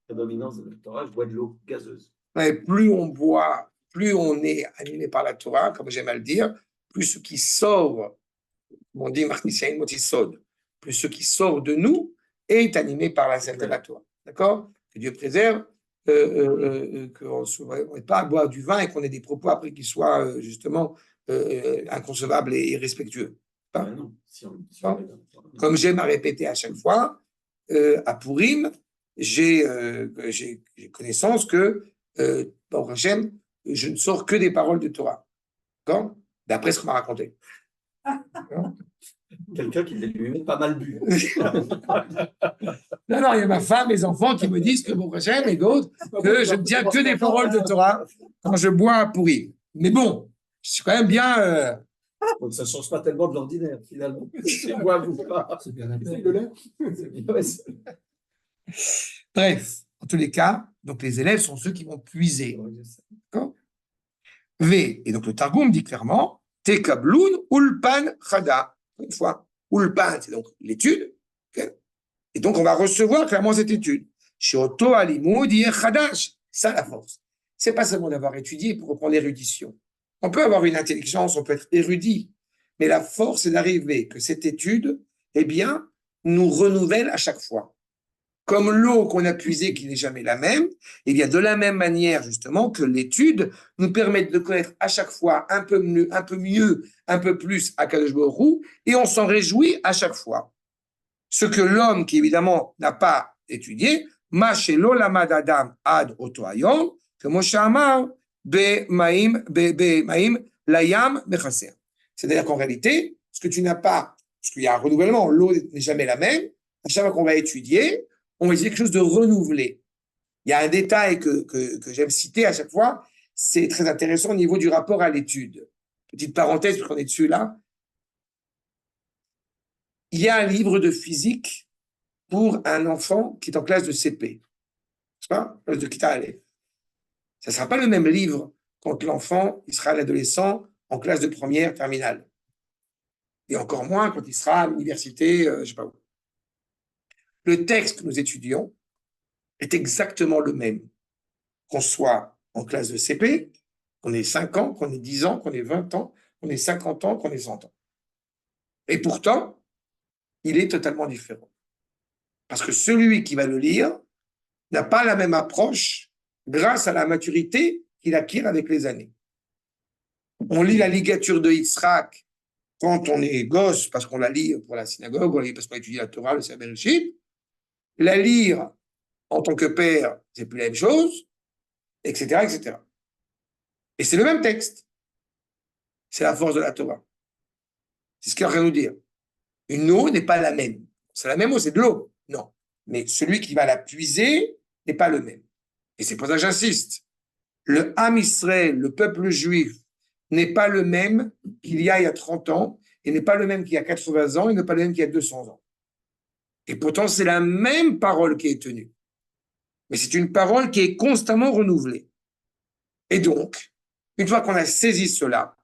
prédominance de la Torah, je bois de l'eau gazeuse. Ouais, plus on boit, plus on est animé par la Torah, comme j'aime à le dire, plus ce qui sort, on dit Martisiaïn Motisod, plus ce qui sort de nous est animé par la Torah. D'accord? Que Dieu préserve. qu'on n'ait pas à boire du vin et qu'on ait des propos après qui soient justement inconcevables et irrespectueux. Pas. Ah non, Comme j'aime à répéter à chaque fois, à Purim, j'ai connaissance que, Baruch Hashem, je ne sors que des paroles de Torah. D'accord? D'après ce qu'on m'a raconté. Quelqu'un qui lui pas mal bu. Non, non, il y a ma femme, mes enfants qui me disent que Baruch Hashem et d'autres, que je ne tiens que des paroles de Torah quand je bois à Purim. Mais bon, je suis quand même bien. Donc ça ne change pas tellement de l'ordinaire, finalement. C'est moi, vous pas. C'est bien la C'est peine. le lait. C'est bien, ouais, c'est- Bref, en tous les cas, donc les élèves sont ceux qui vont puiser. ouais, je sais. D'accord? V. Et donc le Targum dit clairement Tekabloun ulpan chada. Une fois, ulpan, c'est donc l'étude. Okay? Et donc on va recevoir clairement cette étude. Shoto alimud chadash. Ça la force. C'est pas seulement d'avoir étudié pour reprendre l'érudition. On peut avoir une intelligence, on peut être érudit, mais la force c'est d'arriver que cette étude, eh bien, nous renouvelle à chaque fois. Comme l'eau qu'on a puisée qui n'est jamais la même, eh bien, de la même manière, justement, que l'étude nous permet de connaître à chaque fois un peu mieux, un peu plus Akadosh Baruch Hu, et on s'en réjouit à chaque fois. Ce que l'homme, qui évidemment n'a pas étudié, ma shelo lamad adam ad oto hayom, que Moshe Amar, be maim layam mechaser. C'est-à-dire qu'en réalité, ce que tu n'as pas, parce qu'il y a un renouvellement, l'eau n'est jamais la même, à chaque fois qu'on va étudier, on va essayer quelque chose de renouvelé. Il y a un détail que j'aime citer à chaque fois, c'est très intéressant au niveau du rapport à l'étude. Petite parenthèse, puisqu'on est dessus là. Il y a un livre de physique pour un enfant qui est en classe de CP, n'est-ce pas? De Kita Aleph. Ça ne sera pas le même livre quand l'enfant il sera l'adolescent en classe de première terminale. Et encore moins quand il sera à l'université, je ne sais pas où. Le texte que nous étudions est exactement le même, qu'on soit en classe de CP, qu'on ait 5 ans, qu'on ait 10 ans, qu'on ait 20 ans, qu'on ait 50 ans, qu'on ait 100 ans. Et pourtant, il est totalement différent. Parce que celui qui va le lire n'a pas la même approche grâce à la maturité qu'il acquiert avec les années. On lit la ligature de Yitzhak quand on est gosse, parce qu'on la lit pour la synagogue, on la lit parce qu'on étudie la Torah, le Sefer Bereshit. La lire en tant que père, c'est plus la même chose, etc., etc. Et c'est le même texte. C'est la force de la Torah. C'est ce qu'il est en train de nous dire. Une eau n'est pas la même. C'est la même eau, c'est de l'eau. Non. Mais celui qui va la puiser n'est pas le même. Et c'est pour ça que j'insiste. Le Ham Israël, le peuple juif, n'est pas le même qu'il y a 30 ans, et n'est pas le même qu'il y a 80 ans, et n'est pas le même qu'il y a 200 ans. Et pourtant, c'est la même parole qui est tenue. Mais c'est une parole qui est constamment renouvelée. Et donc, une fois qu'on a saisi cela,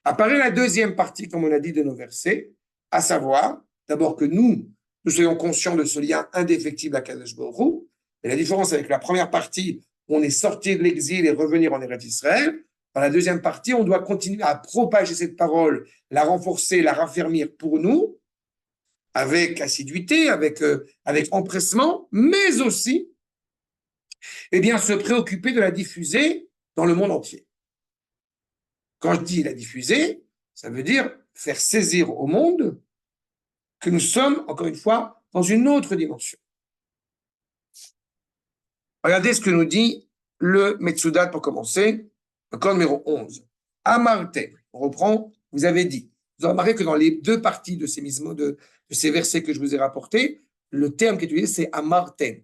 apparaît la deuxième partie, comme on a dit, de nos versets, à savoir, d'abord que nous soyons conscients de ce lien indéfectible à Kadosh Baruch Hu. Et la différence avec la première partie, où on est sorti de l'exil et revenir en Eretz Israël, dans la deuxième partie, on doit continuer à propager cette parole, la renforcer, la raffermir pour nous, avec assiduité, avec empressement, mais aussi, eh bien, se préoccuper de la diffuser dans le monde entier. Quand je dis la diffuser, ça veut dire faire saisir au monde que nous sommes, encore une fois, dans une autre dimension. Regardez ce que nous dit le Metsudat pour commencer, le code numéro 11. Amartem, on reprend, vous avez dit. Vous avez remarqué que dans les deux parties de ces versets que je vous ai rapportés, le terme qui est utilisé, c'est Amartem.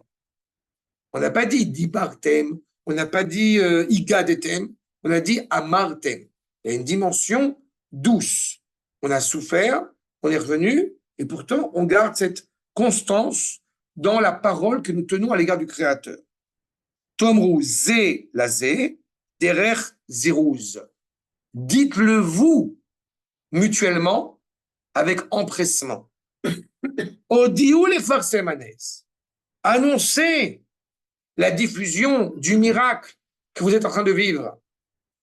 On n'a pas dit Dibartem, on n'a pas dit Igadetem, on a dit Amartem. Il y a une dimension douce. On a souffert, on est revenu, et pourtant on garde cette constance dans la parole que nous tenons à l'égard du Créateur. Tomrou zé la zé, derech zirouz. Dites-le vous mutuellement avec empressement. Odiou les farsemanes. Annoncez la diffusion du miracle que vous êtes en train de vivre.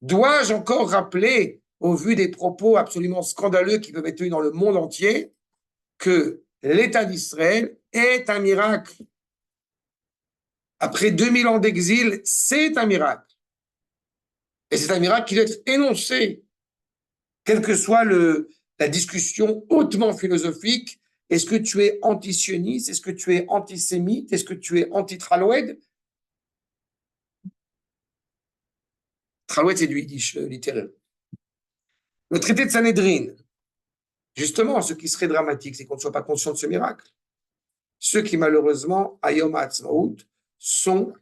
Dois-je encore rappeler, au vu des propos absolument scandaleux qui peuvent être tenus dans le monde entier, que l'État d'Israël est un miracle. après 2000 ans d'exil, c'est un miracle. Et c'est un miracle qui doit être énoncé, quelle que soit la discussion hautement philosophique. Est-ce que tu es antisioniste? Est-ce que tu es antisémite? Est-ce que tu es anti-Traloued? Traloued, c'est du yiddish littéraire. Le traité de Sanhédrin, justement, ce qui serait dramatique, c'est qu'on ne soit pas conscient de ce miracle. Ceux qui, malheureusement, à Yom HaAtzmaut, sont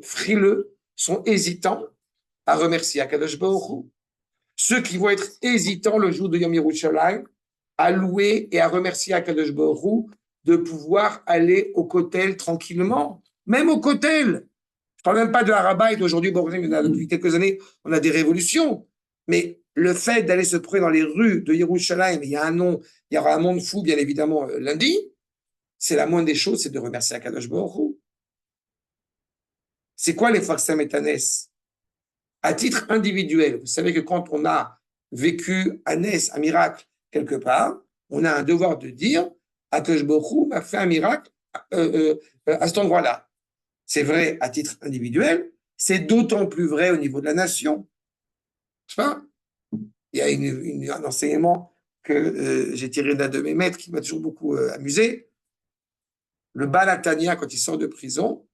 frileux, sont hésitants à remercier Akadosh Baruch Hu. Ceux qui vont être hésitants le jour de Yom Yerushalayim à louer et à remercier Akadosh Baruch Hu de pouvoir aller au Kotel tranquillement, même au Kotel. Je ne parle même pas de Harabait aujourd'hui, bon, depuis quelques années, on a des révolutions, mais le fait d'aller se promener dans les rues de Yerushalayim, il y aura un monde fou, bien évidemment, lundi, c'est la moindre des choses, c'est de remercier Akadosh Baruch Hu. C'est quoi les Farsem et Tanes? À titre individuel, vous savez que quand on a vécu un miracle quelque part, on a un devoir de dire Akadosh Baruch Hu m'a fait un miracle à cet endroit-là. C'est vrai à titre individuel, c'est d'autant plus vrai au niveau de la nation. Je sais pas. Il y a un enseignement que j'ai tiré d'un de mes maîtres qui m'a toujours beaucoup amusé. Le Baal HaTanya, quand il sort de prison,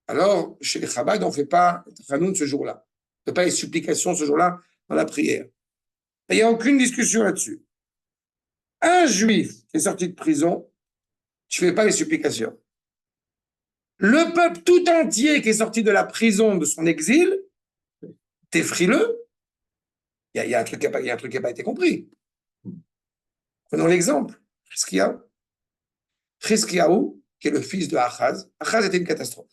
alors chez les Chabad, on ne fait pas Hanoun ce jour-là. On ne fait pas les supplications ce jour-là dans la prière. Et il n'y a aucune discussion là-dessus. Un juif qui est sorti de prison, tu ne fais pas les supplications. Le peuple tout entier qui est sorti de la prison, de son exil, t'es frileux. Il y a un truc qui n'a pas été compris. Prenons l'exemple. Chizkiyahu, qui est le fils de Achaz. Achaz était une catastrophe.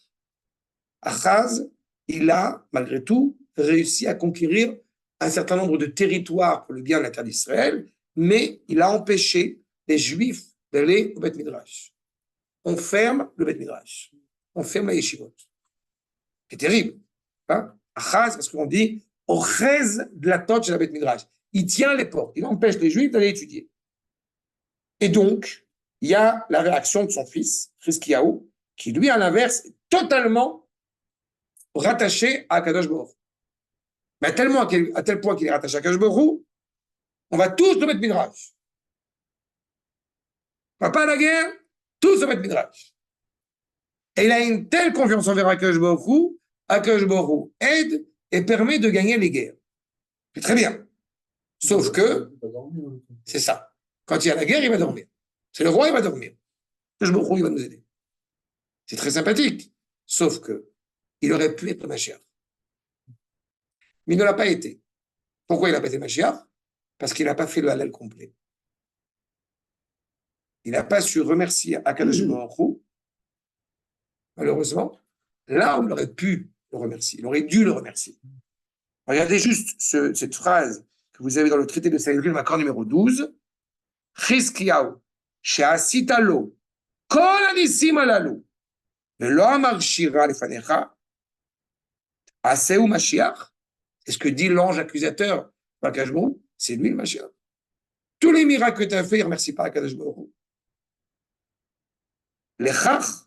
Achaz, il a, malgré tout, réussi à conquérir un certain nombre de territoires pour le bien de la terre d'Israël, mais il a empêché les Juifs d'aller au Beth Midrash. On ferme le Beth Midrash. On ferme la yeshivot. C'est terrible. Hein? Achaz, parce qu'on dit Ochez de la toche de la Beth Midrash. Il tient les portes. Il empêche les Juifs d'aller étudier. Et donc, il y a la réaction de son fils, Chizkiyahu, qui lui, à l'inverse, est totalement rattaché à Akadosh Baruch Hu. Mais à tel point qu'il est rattaché à Akadosh Baruch Hu, on va tous le mettre Midrash. On va pas à la guerre, tous le mettre Midrash. Et il a une telle confiance envers Akadosh Baruch Hu aide et permet de gagner les guerres. C'est très bien. Sauf que, c'est ça. Quand il y a la guerre, il va dormir. C'est le roi, il va dormir. Akadosh Baruch Hu, il va nous aider. C'est très sympathique. Sauf que, il aurait pu être Mashiach. Mais il ne l'a pas été. Pourquoi il n'a pas été Mashiach? Parce qu'il n'a pas fait le halal complet. Il n'a pas su remercier Akadosh Baruch Hu. Malheureusement, là où il aurait pu le remercier, il aurait dû le remercier. Regardez juste cette phrase que vous avez dans le traité de Sanhédrin, l'accord numéro 12. Chizkiyahu, she'asita lo, kol hanissim halalu, velo amar shira lefanecha, aseu Mashiach. C'est ce que dit l'ange accusateur d'Akadosh Baruch Hu, c'est lui le Mashiach. Tous les miracles que tu as fait, il ne remercie pas Akadosh Baruch Hu. Lechach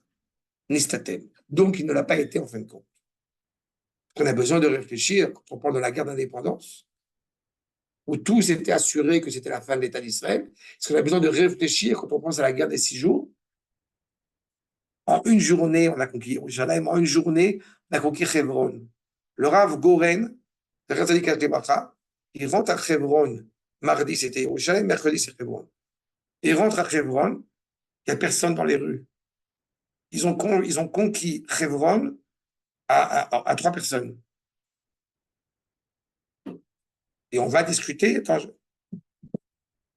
nistatem. Donc, il ne l'a pas été en fin de compte. On a besoin de réfléchir quand on parle de la guerre d'indépendance, où tout s'était assuré que c'était la fin de l'État d'Israël. Est-ce qu'on a besoin de réfléchir quand on pense à la guerre des 6 jours? En une journée, on a conquis Jérusalem. En une journée, on a conquis Hebron. Le Rav Goren, il rentre à Hebron. Mardi, c'était Jérusalem. Mercredi, c'est Hebron. Il rentre à Hebron. Il n'y a personne dans les rues. Ils ont conquis Hebron à 3 personnes. Et on va discuter. Attends,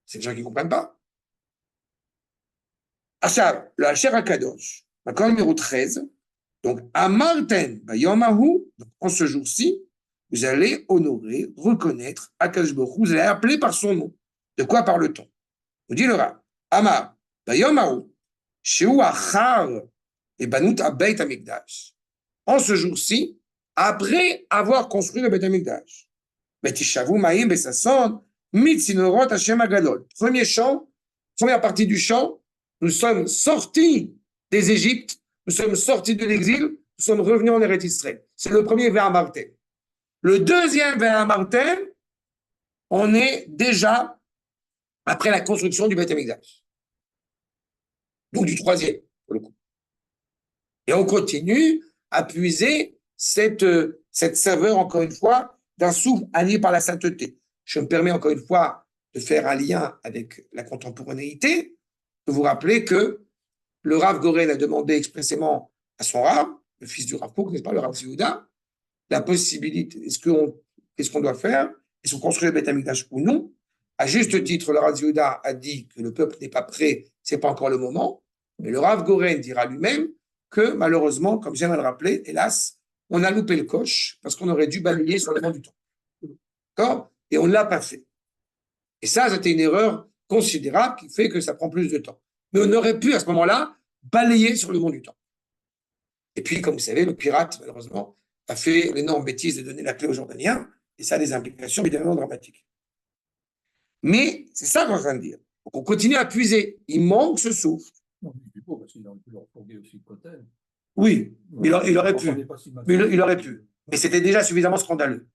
c'est des gens qui ne comprennent pas. Achav, le Hacher HaKadosh, l'accord numéro 13. Donc, à Martin, Bayomahu, en ce jour-ci, vous allez honorer, reconnaître Akadosh Baruch Hu, vous allez appeler par son nom. De quoi parle-t-on? Vous dit le Rav, Amar, Bayomahu, Sheu Achar, et Banut Abeit Hamikdash. En ce jour-ci, après avoir construit le Beit Hamikdash. Betishavu Maïm Besason, Mitzinorot Hashem Agadol. Premier chant, première partie du chant, nous sommes sortis des Égyptes nous sommes sortis de l'exil, nous sommes revenus en Eretz Israël. C'est le premier vers Martin. Le deuxième vers Martin, on est déjà après la construction du Beth Amikdash. Donc du troisième, pour le coup. Et on continue à puiser cette saveur, encore une fois, d'un souffle allié par la sainteté. Je me permets encore une fois de faire un lien avec la contemporanéité, de vous rappeler que le Rav Goren a demandé expressément à son Rav, le fils du Rav Kook, n'est-ce pas, le Rav Yehuda, la possibilité, qu'est-ce qu'on doit faire? Est-ce qu'on construit le Beth Amikdash ou non? À juste titre, le Rav Yehuda a dit que le peuple n'est pas prêt, c'est pas encore le moment, mais le Rav Goren dira lui-même que malheureusement, comme j'aime à le rappeler, hélas, on a loupé le coche parce qu'on aurait dû balayer sur le vent du temps. D'accord? Et on ne l'a pas fait. Et ça, c'était une erreur considérable qui fait que ça prend plus de temps. Mais on aurait pu, à ce moment-là, balayer sur le mont du temps. Et puis, comme vous savez, le pirate, malheureusement, a fait l'énorme bêtise de donner la clé aux Jordaniens, et ça a des implications évidemment dramatiques. Mais c'est ça qu'on est en train de dire. Donc, on continue à puiser. Il manque ce souffle. Non, mais du coup, parce qu'il aurait pu leur fourguer aussi le Kotel. Oui, il aurait pu. Mais Il aurait pu. Mais c'était déjà suffisamment scandaleux.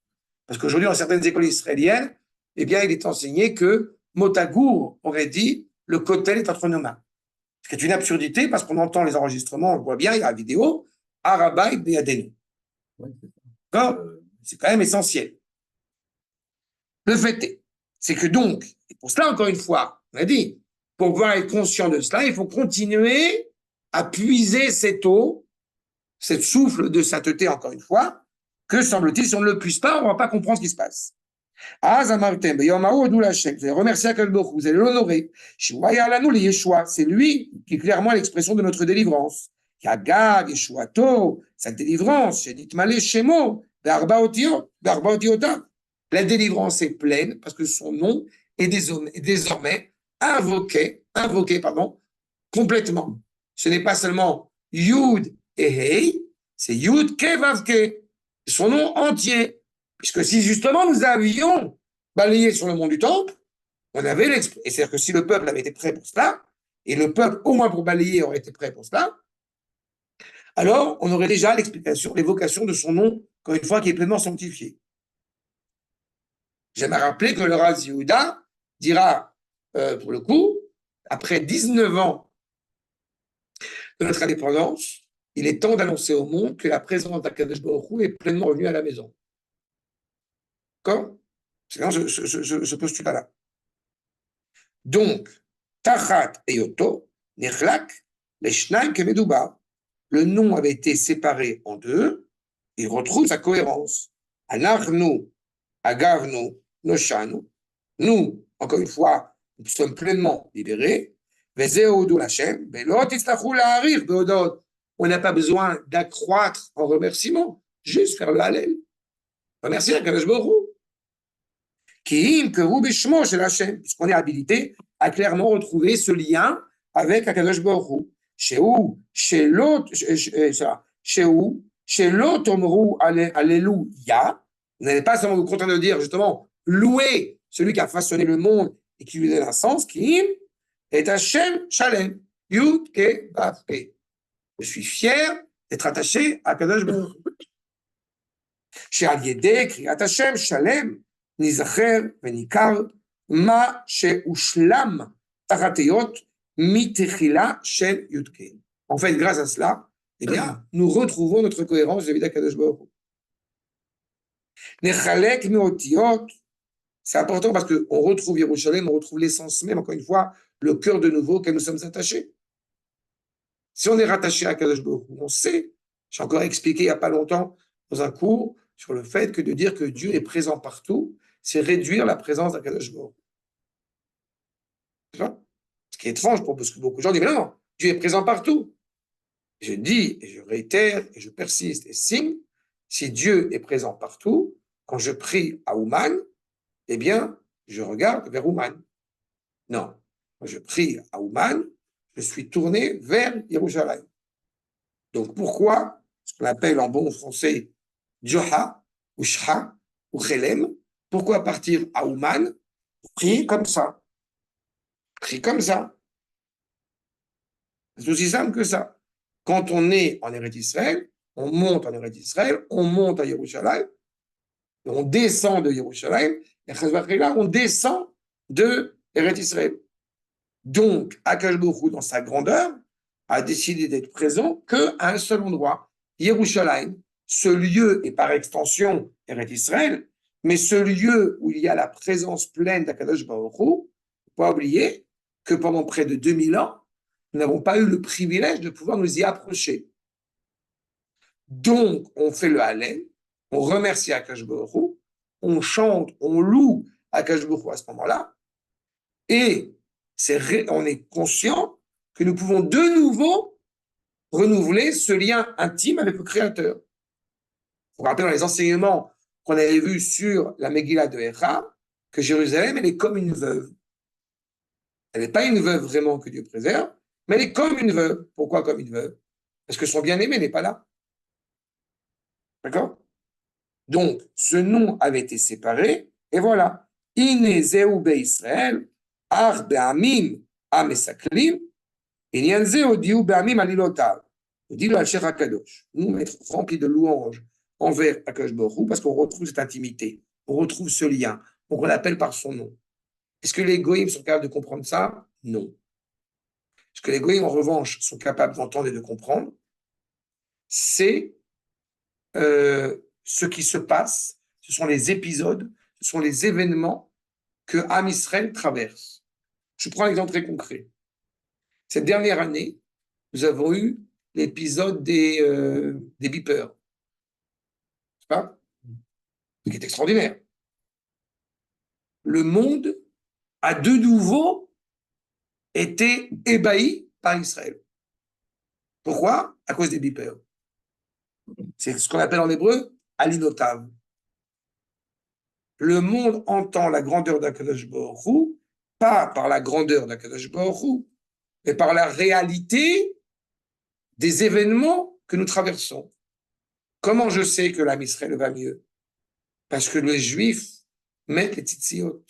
Parce qu'aujourd'hui, dans certaines écoles israéliennes, eh bien, il est enseigné que Motagour aurait dit le Kotel est entre nos mains. Ce qui est une absurdité parce qu'on entend les enregistrements, on le voit bien, il y a la vidéo, Arabaï Beyadenu. Oui, D'accord? C'est quand même essentiel. Le fait est, c'est que donc, et pour cela, encore une fois, on a dit, pour pouvoir être conscient de cela, il faut continuer à puiser cette eau, cette souffle de sainteté, encore une fois, que semble-t-il, si on ne le puise pas, on ne va pas comprendre ce qui se passe. Vous allez remercier Akadosh Baruch Hu, vous allez l'honorer. C'est lui qui est clairement l'expression de notre délivrance. Yagav, Yeshuato, sa délivrance, Sheditmale Shemo, Be'arba Otiotav. La délivrance est pleine parce que son nom est désormais invoqué, complètement. Ce n'est pas seulement Yud et Hei, c'est Yud Ke Vav Ke, son nom entier. Puisque si justement nous avions balayé sur le mont du Temple, on avait l'expression. Et c'est-à-dire que si le peuple avait été prêt pour cela, et le peuple, au moins pour balayer, aurait été prêt pour cela, alors on aurait déjà l'explication, l'évocation de son nom, encore une fois, qui est pleinement sanctifié. J'aimerais rappeler que le Rav Yehuda dira, pour le coup, après 19 ans de notre indépendance, il est temps d'annoncer au monde que la présence d'Akadosh Baruch Hu est pleinement revenue à la maison. D'accord? C'est quand ce postulat-là. Donc, Tachat et Yoto, Nechlak, les Shnaim Kemedouba, le nom avait été séparé en deux, il retrouve sa cohérence. Anachnu, Agavnu, Noshanu, nous, encore une fois, nous sommes pleinement libérés. On n'a pas besoin d'accroître en remerciement, juste faire le Hallel. Remercier Akadosh Baruch Hu. Puisqu'on est habilité à clairement retrouver ce lien avec Akadosh Baruch Hu. Chez l'autre Omru Alléluia, vous n'allez pas seulement vous contenter de dire justement louer celui qui a façonné le monde et qui lui donne un sens, qui est Hashem Shalem, Yud Ke Vav Ke. Je suis fier d'être attaché à Akadosh Baruch Hu. Chez Al-Yedek, Kriyat Hashem Shalem, Nizacher Venikar, Ma She'ushlam Tachateyot Mitechila Shel Yudke. En fait, grâce à cela, eh bien, nous retrouvons notre cohérence vis-à-vis d'Akadosh Baruch Hu. Nechalek Meotiot, c'est important parce qu'on retrouve Yerushalem, on retrouve l'essence même, encore une fois, le cœur de nouveau auquel nous sommes attachés. Si on est rattaché à Akadosh Baruch Hu, on sait, j'ai encore expliqué il n'y a pas longtemps dans un cours sur le fait que de dire que Dieu est présent partout, c'est réduire la présence d'Akadosh Baruch Hu. Ce qui est étrange parce que beaucoup de gens disent, mais non, Dieu est présent partout. Je dis, et je réitère, et je persiste et signe, si Dieu est présent partout, quand je prie à Ouman, eh bien, je regarde vers Ouman. Non, quand je prie à Ouman, je suis tourné vers Yerushalayim. Donc pourquoi, ce qu'on appelle en bon français, Djoha, ou Shha, ou Chelem, pourquoi partir à Ouman, prier comme ça? Prie comme ça. C'est aussi simple que ça. Quand on est en Eretz Israël, on monte en Eretz Israël, on monte à Yerushalayim, on descend de Yerushalayim, et là, on descend de Eretz Israël. Donc, Akash Baruch Hu, dans sa grandeur, a décidé d'être présent qu'à un seul endroit, Yerushalayim, ce lieu et par extension Eretz Israël, mais ce lieu où il y a la présence pleine d'Akadosh Baruch Hu, il ne faut pas oublier que pendant près de 2000 ans, nous n'avons pas eu le privilège de pouvoir nous y approcher. Donc, on fait le Hallel, on remercie Akash Baruch Hu, on chante, on loue Akash Baruch Hu à ce moment-là, et on est conscient que nous pouvons de nouveau renouveler ce lien intime avec le Créateur. Vous vous rappelez dans les enseignements qu'on avait vus sur la Megillah de Echa, que Jérusalem, elle est comme une veuve. Elle n'est pas une veuve vraiment que Dieu préserve, mais elle est comme une veuve. Pourquoi comme une veuve? Parce que son bien-aimé n'est pas là. D'accord? Donc, ce nom avait été séparé, et voilà. Ine zeu be Israël, ar be'amim amesaklim, inyan ze odiu be'amim alilotav. Dit le Al-Sheikh HaKadosh. Nous, être remplis de louanges envers Akash Baruch Hu, parce qu'on retrouve cette intimité, on retrouve ce lien, on l'appelle par son nom. Est-ce que les goïms sont capables de comprendre ça? Non. Ce que les goïms, en revanche, sont capables d'entendre et de comprendre, c'est ce qui se passe, ce sont les épisodes, ce sont les événements que Am Israël traverse. Je prends un exemple très concret. Cette dernière année, nous avons eu l'épisode des beepers. C'est pas? Ce qui est extraordinaire. Le monde a de nouveau été ébahi par Israël. Pourquoi? À cause des beepers. C'est ce qu'on appelle en hébreu alinotav. Le monde entend la grandeur d'Akadosh Baruch Hu, pas par la grandeur d'Akadosh Baruch Hu, mais par la réalité des événements que nous traversons. Comment je sais que l'âme Israël va mieux? Parce que les Juifs mettent les tzitziot.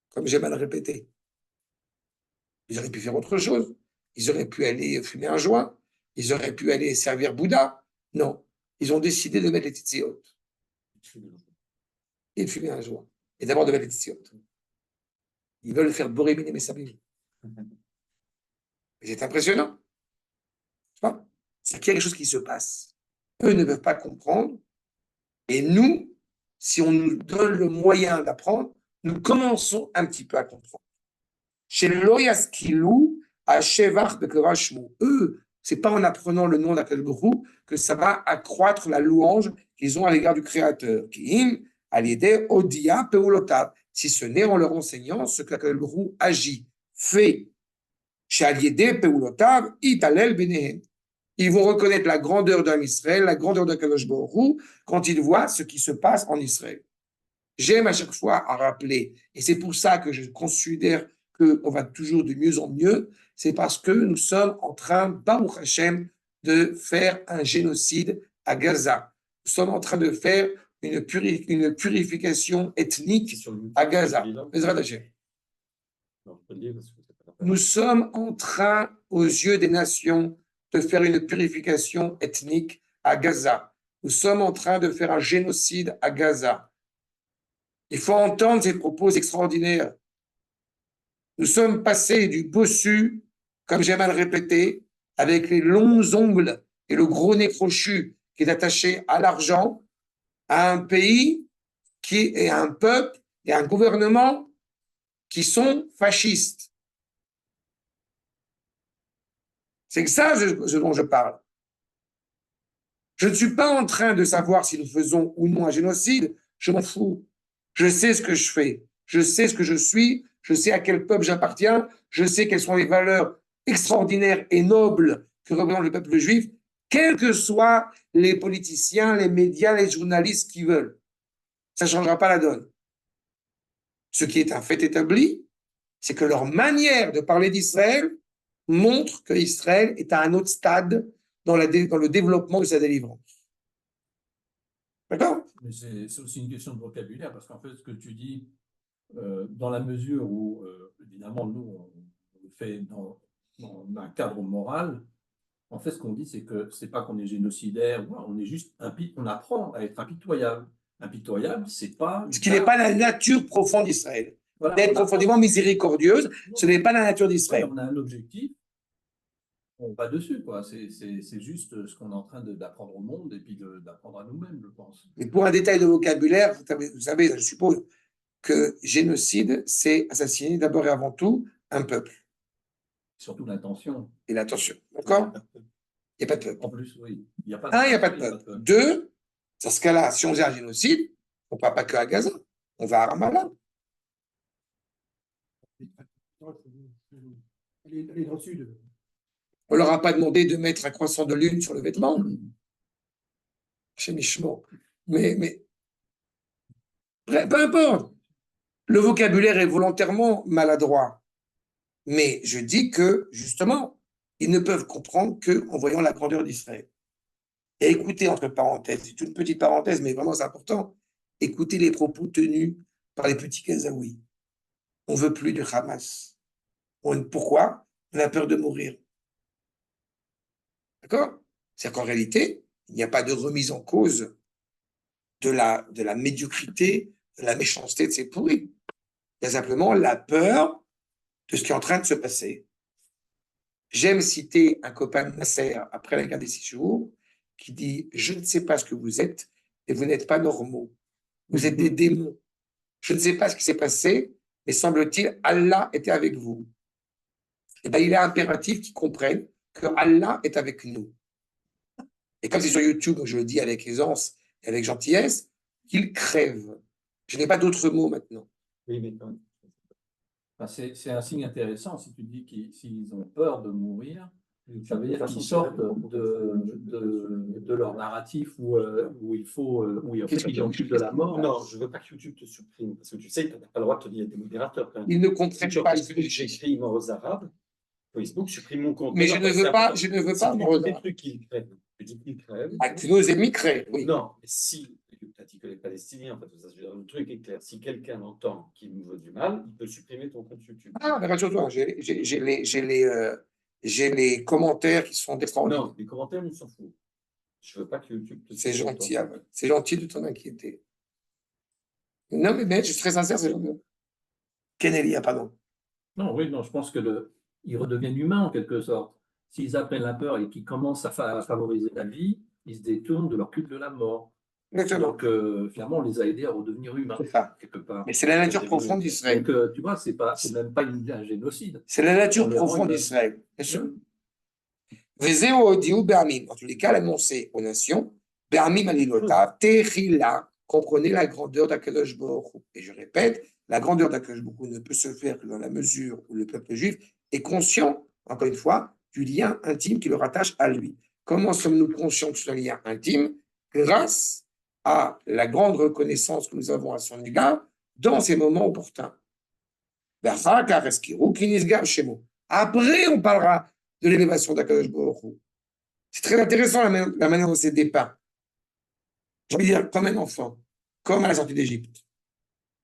Comme j'aime à le répéter. Ils auraient pu faire autre chose. Ils auraient pu aller fumer un joint. Ils auraient pu aller servir Bouddha. Non. Ils ont décidé de mettre les tzitziot. Et de fumer un joint. Et d'abord de mettre les tzitziot. Ils veulent faire Borémine et Messabim. C'est impressionnant. C'est qu'il y a quelque chose qui se passe. Eux ne peuvent pas comprendre. Et nous, si on nous donne le moyen d'apprendre, nous commençons un petit peu à comprendre. Chez Loyaskilou, à Shevach Bekorashmu, eux, c'est pas en apprenant le nom d'Akadosh Baruch Hu que ça va accroître la louange qu'ils ont à l'égard du Créateur. Kiim, Aliede, Odia, Peulotav. Si ce n'est en leur enseignant ce qu'Akadosh Baruch Hu agit, fait. Chez Aliede, Peulotav, Italel Benehem. Ils vont reconnaître la grandeur d'un Israël, la grandeur d'Akadosh Baruch Hu, quand ils voient ce qui se passe en Israël. J'aime à chaque fois à rappeler, et c'est pour ça que je considère qu'on va toujours de mieux en mieux, c'est parce que nous sommes en train, Baruch Hashem, de faire un génocide à Gaza. Nous sommes en train de faire une purification ethnique à Gaza. Nous sommes en train, aux yeux des nations, de faire une purification ethnique à Gaza. Nous sommes en train de faire un génocide à Gaza. Il faut entendre ces propos extraordinaires. Nous sommes passés du bossu, comme j'aime à le répéter, avec les longs ongles et le gros nez crochu qui est attaché à l'argent, à un pays qui est un peuple et un gouvernement qui sont fascistes. C'est ça ce dont je parle. Je ne suis pas en train de savoir si nous faisons ou non un génocide, je m'en fous. Je sais ce que je fais, je sais ce que je suis, je sais à quel peuple j'appartiens, je sais quelles sont les valeurs extraordinaires et nobles que représente le peuple juif, quels que soient les politiciens, les médias, les journalistes qui veulent. Ça ne changera pas la donne. Ce qui est un fait établi, c'est que leur manière de parler d'Israël montre qu'Israël est à un autre stade dans le développement de sa délivrance. D'accord? Mais c'est aussi une question de vocabulaire, parce qu'en fait, ce que tu dis, dans la mesure où, évidemment, nous, on le fait dans un cadre moral, En fait, ce qu'on dit, c'est que c'est pas qu'on est génocidaire, on est juste on apprend à être impitoyable. Impitoyable, c'est pas. Ce qui n'est pas la nature profonde d'Israël. Voilà, D'être profondément miséricordieuse, ce n'est pas la nature d'Israël. on a un objectif, on va dessus, quoi. C'est juste ce qu'on est en train d'apprendre au monde et puis d'apprendre à nous-mêmes, je pense. Mais pour un détail de vocabulaire, vous savez, je suppose que génocide, c'est assassiner d'abord et avant tout un peuple. Surtout l'intention. Et l'attention, d'accord? Il n'y a pas de peuple. En plus, oui. Il n'y a pas Un, il n'y a pas de peuple. Deux, dans ce cas-là, si on faisait un génocide, on ne va pas que à Gaza, on va à Ramallah. Elle est dans le sud. On ne leur a pas demandé de mettre un croissant de lune sur le vêtement. Chez Michemot. Mais bref, peu importe. Le vocabulaire est volontairement maladroit. Mais je dis que, justement, ils ne peuvent comprendre qu'en voyant la grandeur d'Israël. Et écoutez, entre parenthèses, c'est une petite parenthèse, mais vraiment c'est important, écoutez les propos tenus par les petits Gazaouis. On ne veut plus de Hamas. Pourquoi? On a peur de mourir. D'accord? C'est qu'en réalité, il n'y a pas de remise en cause de la médiocrité, de la méchanceté de ces pourris. Il y a simplement la peur de ce qui est en train de se passer. J'aime citer un copain de Nasser après la guerre des 6 jours qui dit « Je ne sais pas ce que vous êtes et vous n'êtes pas normaux. Vous êtes des démons. Je ne sais pas ce qui s'est passé, mais semble-t-il, Allah était avec vous. » Et bien, il est impératif qu'ils comprennent que Allah est avec nous. Et comme c'est sur YouTube, je le dis avec aisance et avec gentillesse, qu'ils crèvent. Je n'ai pas d'autres mots maintenant. Oui, mais quand même. Enfin, c'est un signe intéressant si tu dis s'ils ont peur de mourir. Ça veut dire qu'ils sortent de leur narratif où il faut, où en fait, ils ont de la mort. Non, je ne veux pas que YouTube te supprime, parce que tu sais que tu n'as pas le droit de te dire des modérateurs. Quand même. Ils ne Si comprennent tu pas as ce que j'écris mort aux Arabes, Facebook supprime mon compte. Mais je ne veux pas, si mort aux des Arabes. trucs qui crèvent, tu dis qu'ils crèvent. Ah, que nos ennemis crèvent, oui. Non, mais si, tu as dit que les Palestiniens, en fait, le truc est clair, si quelqu'un entend qu'il nous veut du mal, il peut supprimer ton compte YouTube. Ah, mais rassure-toi, j'ai les commentaires qui sont extraordinaires. Non, les commentaires, on s'en fout. Je veux pas que YouTube te C'est supprime gentil, ton compte. c'est gentil de t'en inquiéter. Non, mais je suis très sincère, c'est gentil. Kenelia, pardon. Non, oui, non, je pense ils redeviennent humains en quelque sorte. S'ils apprennent la peur et qu'ils commencent à favoriser la vie, ils se détournent de leur culte de la mort. Exactement. Donc, finalement, on les a aidés à redevenir humains, C'est ça. quelque part. Mais c'est la nature profonde d'Israël. Donc, tu vois, c'est même pas un génocide. C'est la nature On les rend profonde humains. d'Israël. Bien sûr. Vezeo diou be'amim. En tous les cas, l'annoncer aux nations. Be'amim alilotav. Tehila. Comprenez la grandeur d'Akadosh Baruch Hu. Et je répète, la grandeur d'Akadosh Baruch Hu ne peut se faire que dans la mesure où le peuple juif est conscient, encore une fois, du lien intime qui le rattache à lui. Comment sommes-nous conscients de ce lien intime? Grâce à la grande reconnaissance que nous avons à son égard dans ces moments opportuns. Après, on parlera de l'élévation d'Akadosh Baruch Hu. C'est très intéressant la manière dont c'est dépeint. J'ai envie de dire, comme un enfant, comme à la sortie d'Égypte.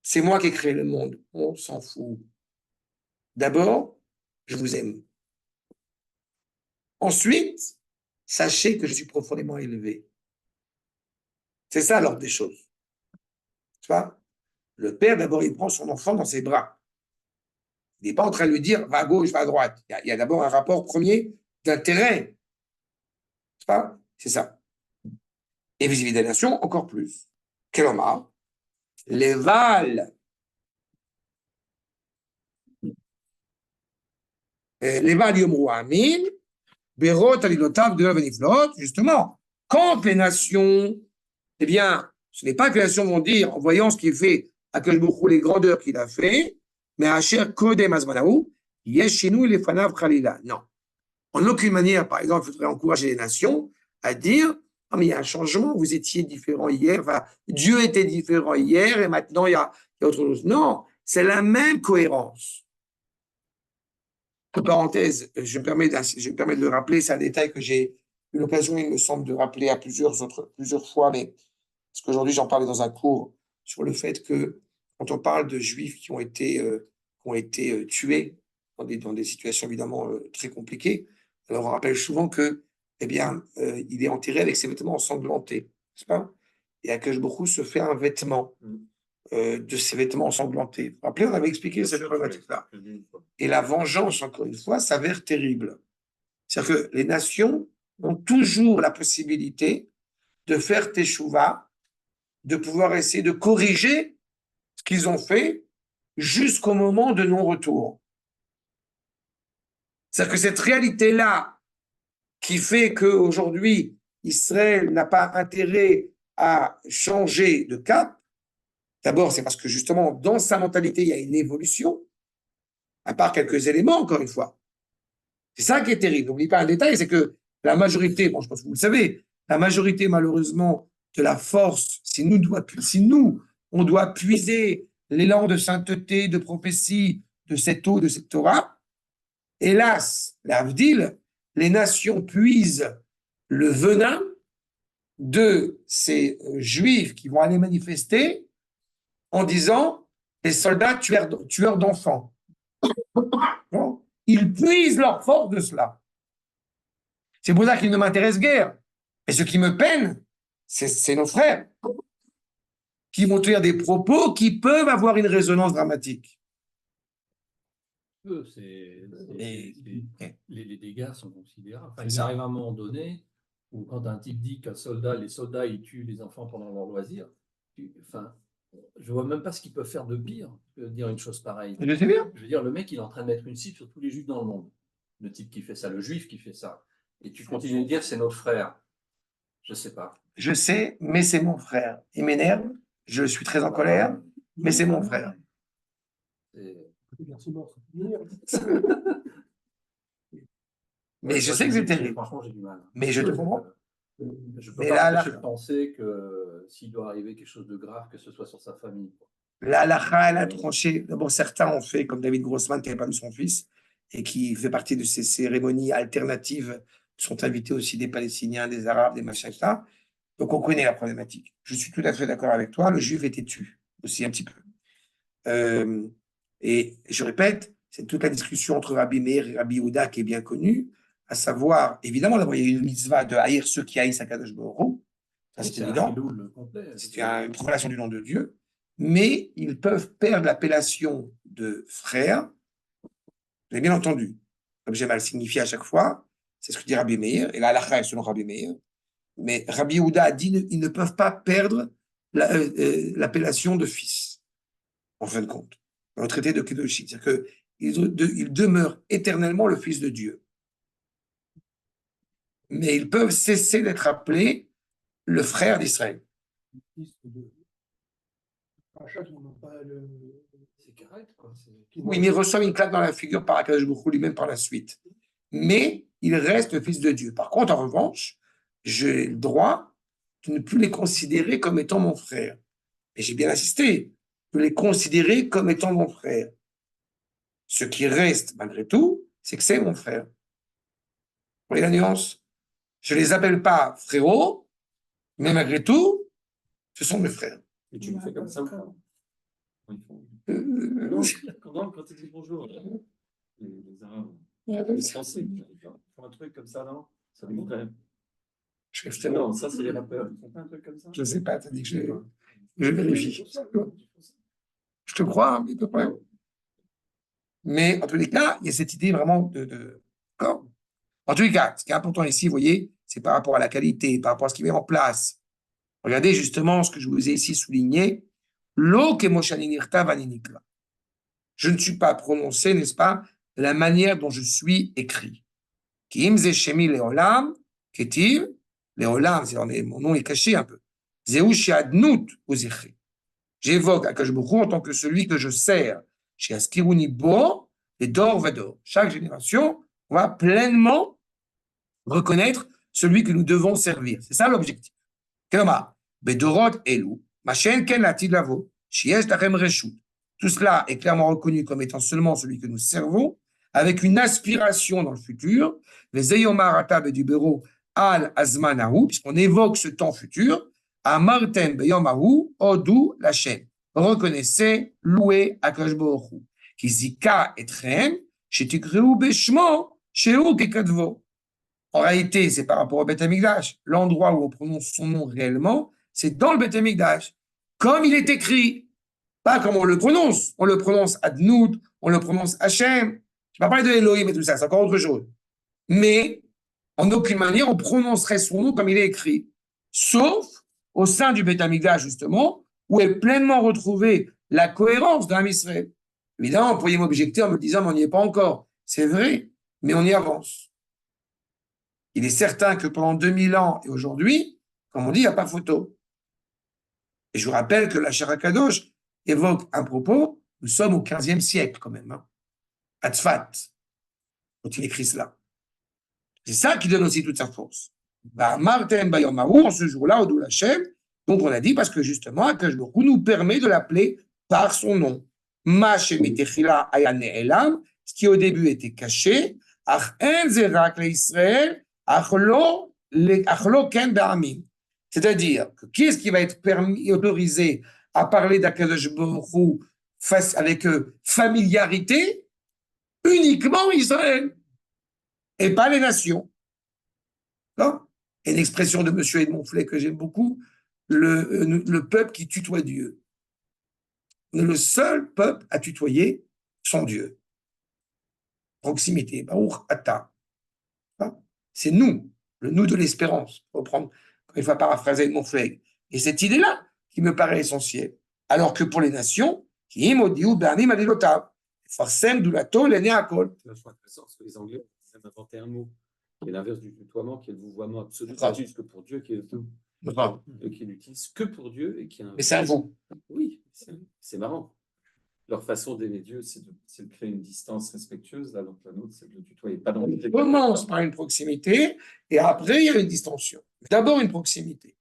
C'est moi qui ai créé le monde. On s'en fout. D'abord, je vous aime. Ensuite, sachez que je suis profondément élevé. C'est ça l'ordre des choses. Tu vois? Le père, d'abord, il prend son enfant dans ses bras. Il n'est pas en train de lui dire, va à gauche, va à droite. Il y a d'abord un rapport premier d'intérêt. Tu vois? C'est ça. Et vis-à-vis des nations, encore plus. Quel homme? Les Val. Les Val Yomrou Amin, Berot Alilotav de Veniflot, justement. Quand les nations, eh bien, ce n'est pas que les nations vont dire, en voyant ce qu'il fait, à quel beaucoup les grandeurs qu'il a fait, mais à Cher Kodem Azmanaou, Yeshinu les Fanav Khalila. Non. En aucune manière, par exemple, il faudrait encourager les nations à dire, ah, mais il y a un changement, vous étiez différent hier, enfin, Dieu était différent hier et maintenant il y a autre chose. Non, c'est la même cohérence. Entre parenthèses, je me permets de le rappeler, c'est un détail que j'ai eu l'occasion, il me semble, de rappeler à plusieurs fois, mais parce qu'aujourd'hui j'en parlais dans un cours sur le fait que quand on parle de juifs qui ont été tués dans des situations évidemment très compliquées, alors on rappelle souvent que eh bien, il est enterré avec ses vêtements ensanglantés, n'est-ce pas? Et Akadosh Baruch Hu se fait un vêtement de ses vêtements ensanglantés. Vous vous rappelez, on avait expliqué cette problématique-là. Et la vengeance, encore une fois, s'avère terrible. C'est-à-dire que les nations ont toujours la possibilité de faire teshuva, de pouvoir essayer de corriger ce qu'ils ont fait jusqu'au moment de non-retour. C'est-à-dire que cette réalité-là qui fait qu'aujourd'hui, Israël n'a pas intérêt à changer de cap, d'abord, c'est parce que justement, dans sa mentalité, il y a une évolution, à part quelques éléments, encore une fois. C'est ça qui est terrible. N'oubliez pas un détail, c'est que la majorité, bon, je pense que vous le savez, la majorité, malheureusement, de la force, si nous, on doit puiser l'élan de sainteté, de prophétie, de cette eau, de cette Torah, hélas, l'Avdil, les nations puisent le venin de ces juifs qui vont aller manifester en disant les soldats tueurs d'enfants. Bon, ils puisent leur force de cela. C'est pour ça qu'ils ne m'intéressent guère. Et ce qui me peine, c'est nos frères qui vont tenir des propos qui peuvent avoir une résonance dramatique. Les dégâts sont considérables. Enfin, C'est il ça. arrive à un moment donné où quand un type dit les soldats, ils tuent les enfants pendant leur loisir, enfin, je vois même pas ce qu'ils peuvent faire de pire que de dire une chose pareille. Je sais bien. Je veux dire, le mec, il est en train de mettre une cible sur tous les juifs dans le monde. Le type qui fait ça, le juif qui fait ça. Et tu continues de dire, c'est notre frère. Je sais pas. Je sais, mais c'est mon frère. Il m'énerve, je suis très en colère, mais c'est mon frère. Mais je sais que c'est terrible. Franchement, j'ai du mal. Mais je te comprends. Je peux Mais pas là, empêcher de penser que s'il doit arriver quelque chose de grave, que ce soit sur sa famille. la halakha, elle a tranché. D'abord, certains ont fait comme David Grossman qui n'avait pas vu son fils et qui fait partie de ces cérémonies alternatives. Sont invités aussi des Palestiniens, des Arabes, des machins, etc. Donc, on connaît la problématique. Je suis tout à fait d'accord avec toi. Le juif était têtu aussi un petit peu. Et je répète, c'est toute la discussion entre Rabbi Meir et Rabbi Yehuda qui est bien connue, à savoir, évidemment, d'abord, il y a une mitzvah de haïr ceux qui haïssent Akadosh Baruch Hu. Ça, c'est évident. C'est une relation du nom de Dieu. Mais ils peuvent perdre l'appellation de frère. Vous avez bien entendu. Comme j'ai mal signifié à chaque fois, c'est ce que dit Rabbi Meir. Et là, l'halakha est selon Rabbi Meir. Mais Rabbi Yehuda a dit qu'ils ne peuvent pas perdre l'appellation de fils, en fin de compte, dans le traité de Kedoshi. C'est-à-dire qu'ils demeurent éternellement le fils de Dieu. Mais ils peuvent cesser d'être appelés le frère d'Israël. C'est correct, quoi. Oui, mais il reçoit une claque dans la figure par Akadosh Baruch Hu lui-même par la suite. Mais il reste le fils de Dieu. Par contre, en revanche, j'ai le droit de ne plus les considérer comme étant mon frère. Et j'ai bien insisté, de les considérer comme étant mon frère. Ce qui reste, malgré tout, c'est que c'est mon frère. Vous voyez la nuance? Je ne les appelle pas frérots, mais malgré tout, ce sont mes frères. Et tu le fais comme ça ou pas? Quand tu dis bonjour, les Arabes, les Français, ils font un truc comme ça, non? Ça me ferait. Non, ça, c'est les rappeurs. Ils font pas un truc comme ça? Je ne sais pas, tu as dit que je vérifie. Je te crois, mais pas problème. Mais en tous les cas, il y a cette idée vraiment de corps. En tous les cas, ce qui est important ici, vous voyez, c'est par rapport à la qualité, par rapport à ce qui met en place. Regardez justement ce que je vous ai ici souligné. L'eau que Moshaninirta vaninikla. Je ne suis pas prononcé, n'est-ce pas, de la manière dont je suis écrit. Ki im ze shemi leolam, ketiv, leolam, mon nom est caché un peu. Zeu sheadnut uzichri. J'évoque Akadosh Baruch Hu en tant que celui que je sers. Chez Askiruni Bo, et d'or vador. Chaque génération va pleinement reconnaître celui que nous devons servir. C'est ça l'objectif. Kelomar, bedorot elu, machen ken latid lavo, shiesh lachem reshut. Tout cela est clairement reconnu comme étant seulement celui que nous servons, avec une aspiration dans le futur. Les eyomar du bureau al azmanahu, puisqu'on évoque ce temps futur. Amartem beyomahu odu lachem. Reconnaissez, louez Akadosh Baruch Hu. Ki zika etrem, shetikrehu beshmo, sheu kekadvo. En réalité, c'est par rapport au Beth Amikdash. L'endroit où on prononce son nom réellement, c'est dans le Beth Amikdash. Comme il est écrit, pas comme on le prononce. On le prononce Adnout, on le prononce Hachem. Je ne vais pas parler de Elohim et tout ça, c'est encore autre chose. Mais en aucune manière, on prononcerait son nom comme il est écrit. Sauf au sein du Beth Amikdash, justement, où est pleinement retrouvée la cohérence d'un Israël. Évidemment, vous pourriez m'objecter en me disant, mais on n'y est pas encore. C'est vrai, mais on y avance. Il est certain que pendant 2000 ans et aujourd'hui, comme on dit, il n'y a pas photo. Et je vous rappelle que la Shara Kadosh évoque un propos, nous sommes au 15e siècle quand même, hein, à Tzfat, quand il écrit cela. C'est ça qui donne aussi toute sa force. Martin Bayomahu, en ce jour-là, au Doul Hashem, donc on a dit parce que justement, Akash Baruch Hu nous permet de l'appeler par son nom. Ma shemitechila ayane elam, ce qui au début était caché, ach en zerak le Israël, ach lo ken ba'amim. C'est-à-dire, que qui est-ce qui va être permis, autorisé à parler d'Akadosh Baruch Hu avec familiarité? Uniquement Israël, et pas les nations. Non? Et une expression de M. Edmond Flay que j'aime beaucoup, le peuple qui tutoie Dieu. On est le seul peuple à tutoyer son Dieu. Proximité. Baruch Ata. C'est nous, le nous de l'espérance, pour reprendre, une fois paraphraser Edmond Flay. Et cette idée-là qui me paraît essentielle. Alors que pour les nations, qui imodiou bernim adilotav, farsem dulato l'ene akol. C'est vachement intéressant parce que les Anglais ont même inventé un mot qui est l'inverse du tutoiement, qui est le vouvoiement absolu. Ah. Ils n'utilisent que pour Dieu, qui est tout. Ah. Qui n'utilisent que pour Dieu et qui a un... Mais c'est un vous. Oui, c'est marrant. Leur façon d'aimer Dieu, c'est de créer une distance respectueuse, alors que la nôtre, c'est de le tutoyer. Pas dans le... On commence par une proximité et après, il y a une distension. D'abord, une proximité.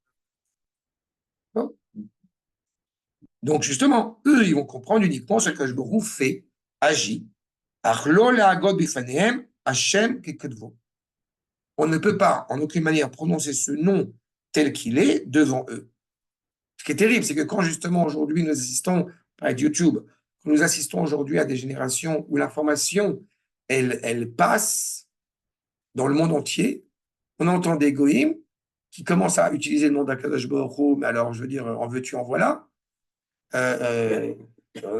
Bon. Donc, justement, eux, ils vont comprendre uniquement ce que je vous fait, agit. On ne peut pas, en aucune manière, prononcer ce nom tel qu'il est devant eux. Ce qui est terrible, c'est que quand justement aujourd'hui nous assistons, par YouTube, quand nous assistons aujourd'hui à des générations où l'information, elle passe dans le monde entier, on entend des goïms qui commencent à utiliser le nom d'Akadosh Baruch Hu, mais alors je veux dire, en veux-tu, en voilà. On avait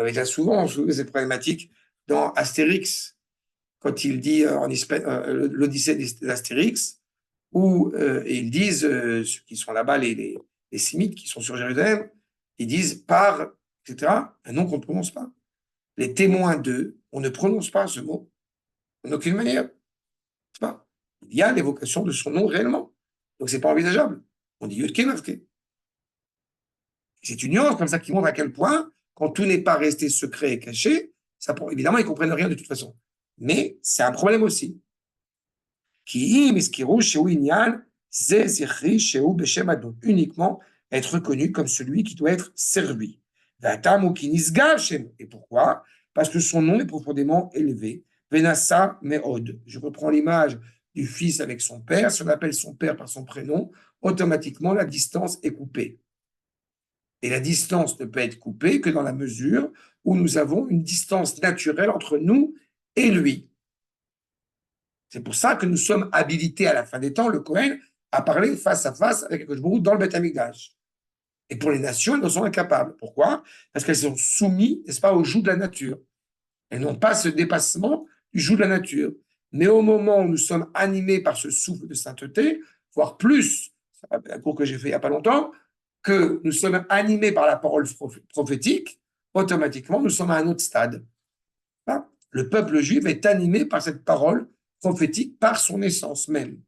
déjà souvent cette problématique dans Astérix, quand il dit l'Odyssée d'Astérix, où ils disent, ceux qui sont là-bas, les Sémites qui sont sur Jérusalem, ils disent par, etc., un nom qu'on ne prononce pas. Les témoins d'eux, on ne prononce pas ce mot, en aucune manière. Pas. Il y a l'évocation de son nom réellement. Donc, ce n'est pas envisageable. On dit Yudke Mavke. C'est une nuance comme ça qui montre à quel point, quand tout n'est pas resté secret et caché, ça, évidemment, ils ne comprennent rien de toute façon. Mais c'est un problème aussi. Uniquement être reconnu comme celui qui doit être servi. Et pourquoi? Parce que son nom est profondément élevé. Venassa Meod. Je reprends l'image du fils avec son père. Si on appelle son père par son prénom, automatiquement la distance est coupée. Et la distance ne peut être coupée que dans la mesure où nous avons une distance naturelle entre nous et lui. C'est pour ça que nous sommes habilités à la fin des temps, le Kohen, à parler face à face avec Akadosh Baruch Hu dans le Beth Amikdash. Et pour les nations, elles en sont incapables. Pourquoi? Parce qu'elles sont soumises, n'est-ce pas, au joug de la nature. Elles n'ont pas ce dépassement du joug de la nature. Mais au moment où nous sommes animés par ce souffle de sainteté, voire plus, c'est un cours que j'ai fait il n'y a pas longtemps, que nous sommes animés par la parole prophétique, automatiquement, nous sommes à un autre stade. Le peuple juif est animé par cette parole prophétique, par son essence même.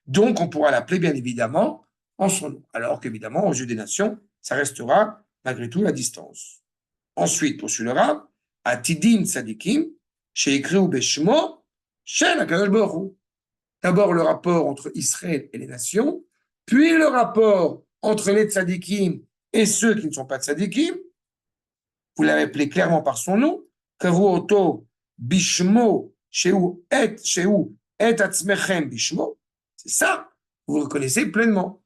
Donc, on pourra l'appeler, bien évidemment, en son nom. Alors qu'évidemment, aux yeux des nations, ça restera, malgré tout, la distance. Ensuite, poursuit le Rav, Atidin Tzadikim, Sheikriu Beshmo, Shen Akadosh Baruch Hu. D'abord, le rapport entre Israël et les nations, puis le rapport entre les tzadikim et ceux qui ne sont pas tzadikim. Vous l'avez appelé clairement par son nom, Karuoto Bishmo, Sheu et Atzmechem Bishmo. C'est ça, vous reconnaissez pleinement.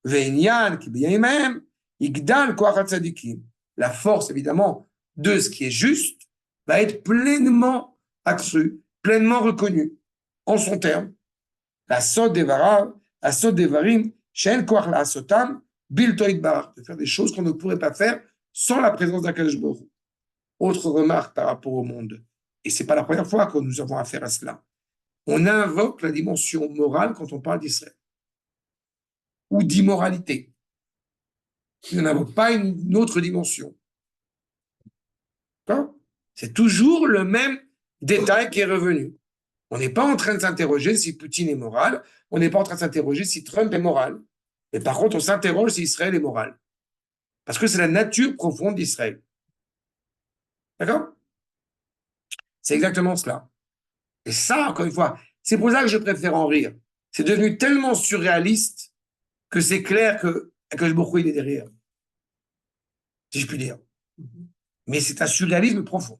Ve'inyan ki b'yamim, Igdal koach tzadikim. La force, évidemment, de ce qui est juste va être pleinement accrue, pleinement reconnue en son terme. La sod devarim, she'en koach la'asotam, bilto yitbarach, de faire des choses qu'on ne pourrait pas faire sans la présence d'Akadosh Baruch Hu. Autre remarque par rapport au monde, et c'est pas la première fois que nous avons affaire à cela. On invoque la dimension morale quand on parle d'Israël, ou d'immoralité. On n'invoque pas une autre dimension. D'accord ? C'est toujours le même détail qui est revenu. On n'est pas en train de s'interroger si Poutine est moral, on n'est pas en train de s'interroger si Trump est moral. Mais par contre, on s'interroge si Israël est moral. Parce que c'est la nature profonde d'Israël. D'accord ? C'est exactement cela. Et ça, encore une fois, c'est pour ça que je préfère en rire. C'est devenu tellement surréaliste que c'est clair que Baruch Hu, il est derrière. Si je puis dire. Mais c'est un surréalisme profond.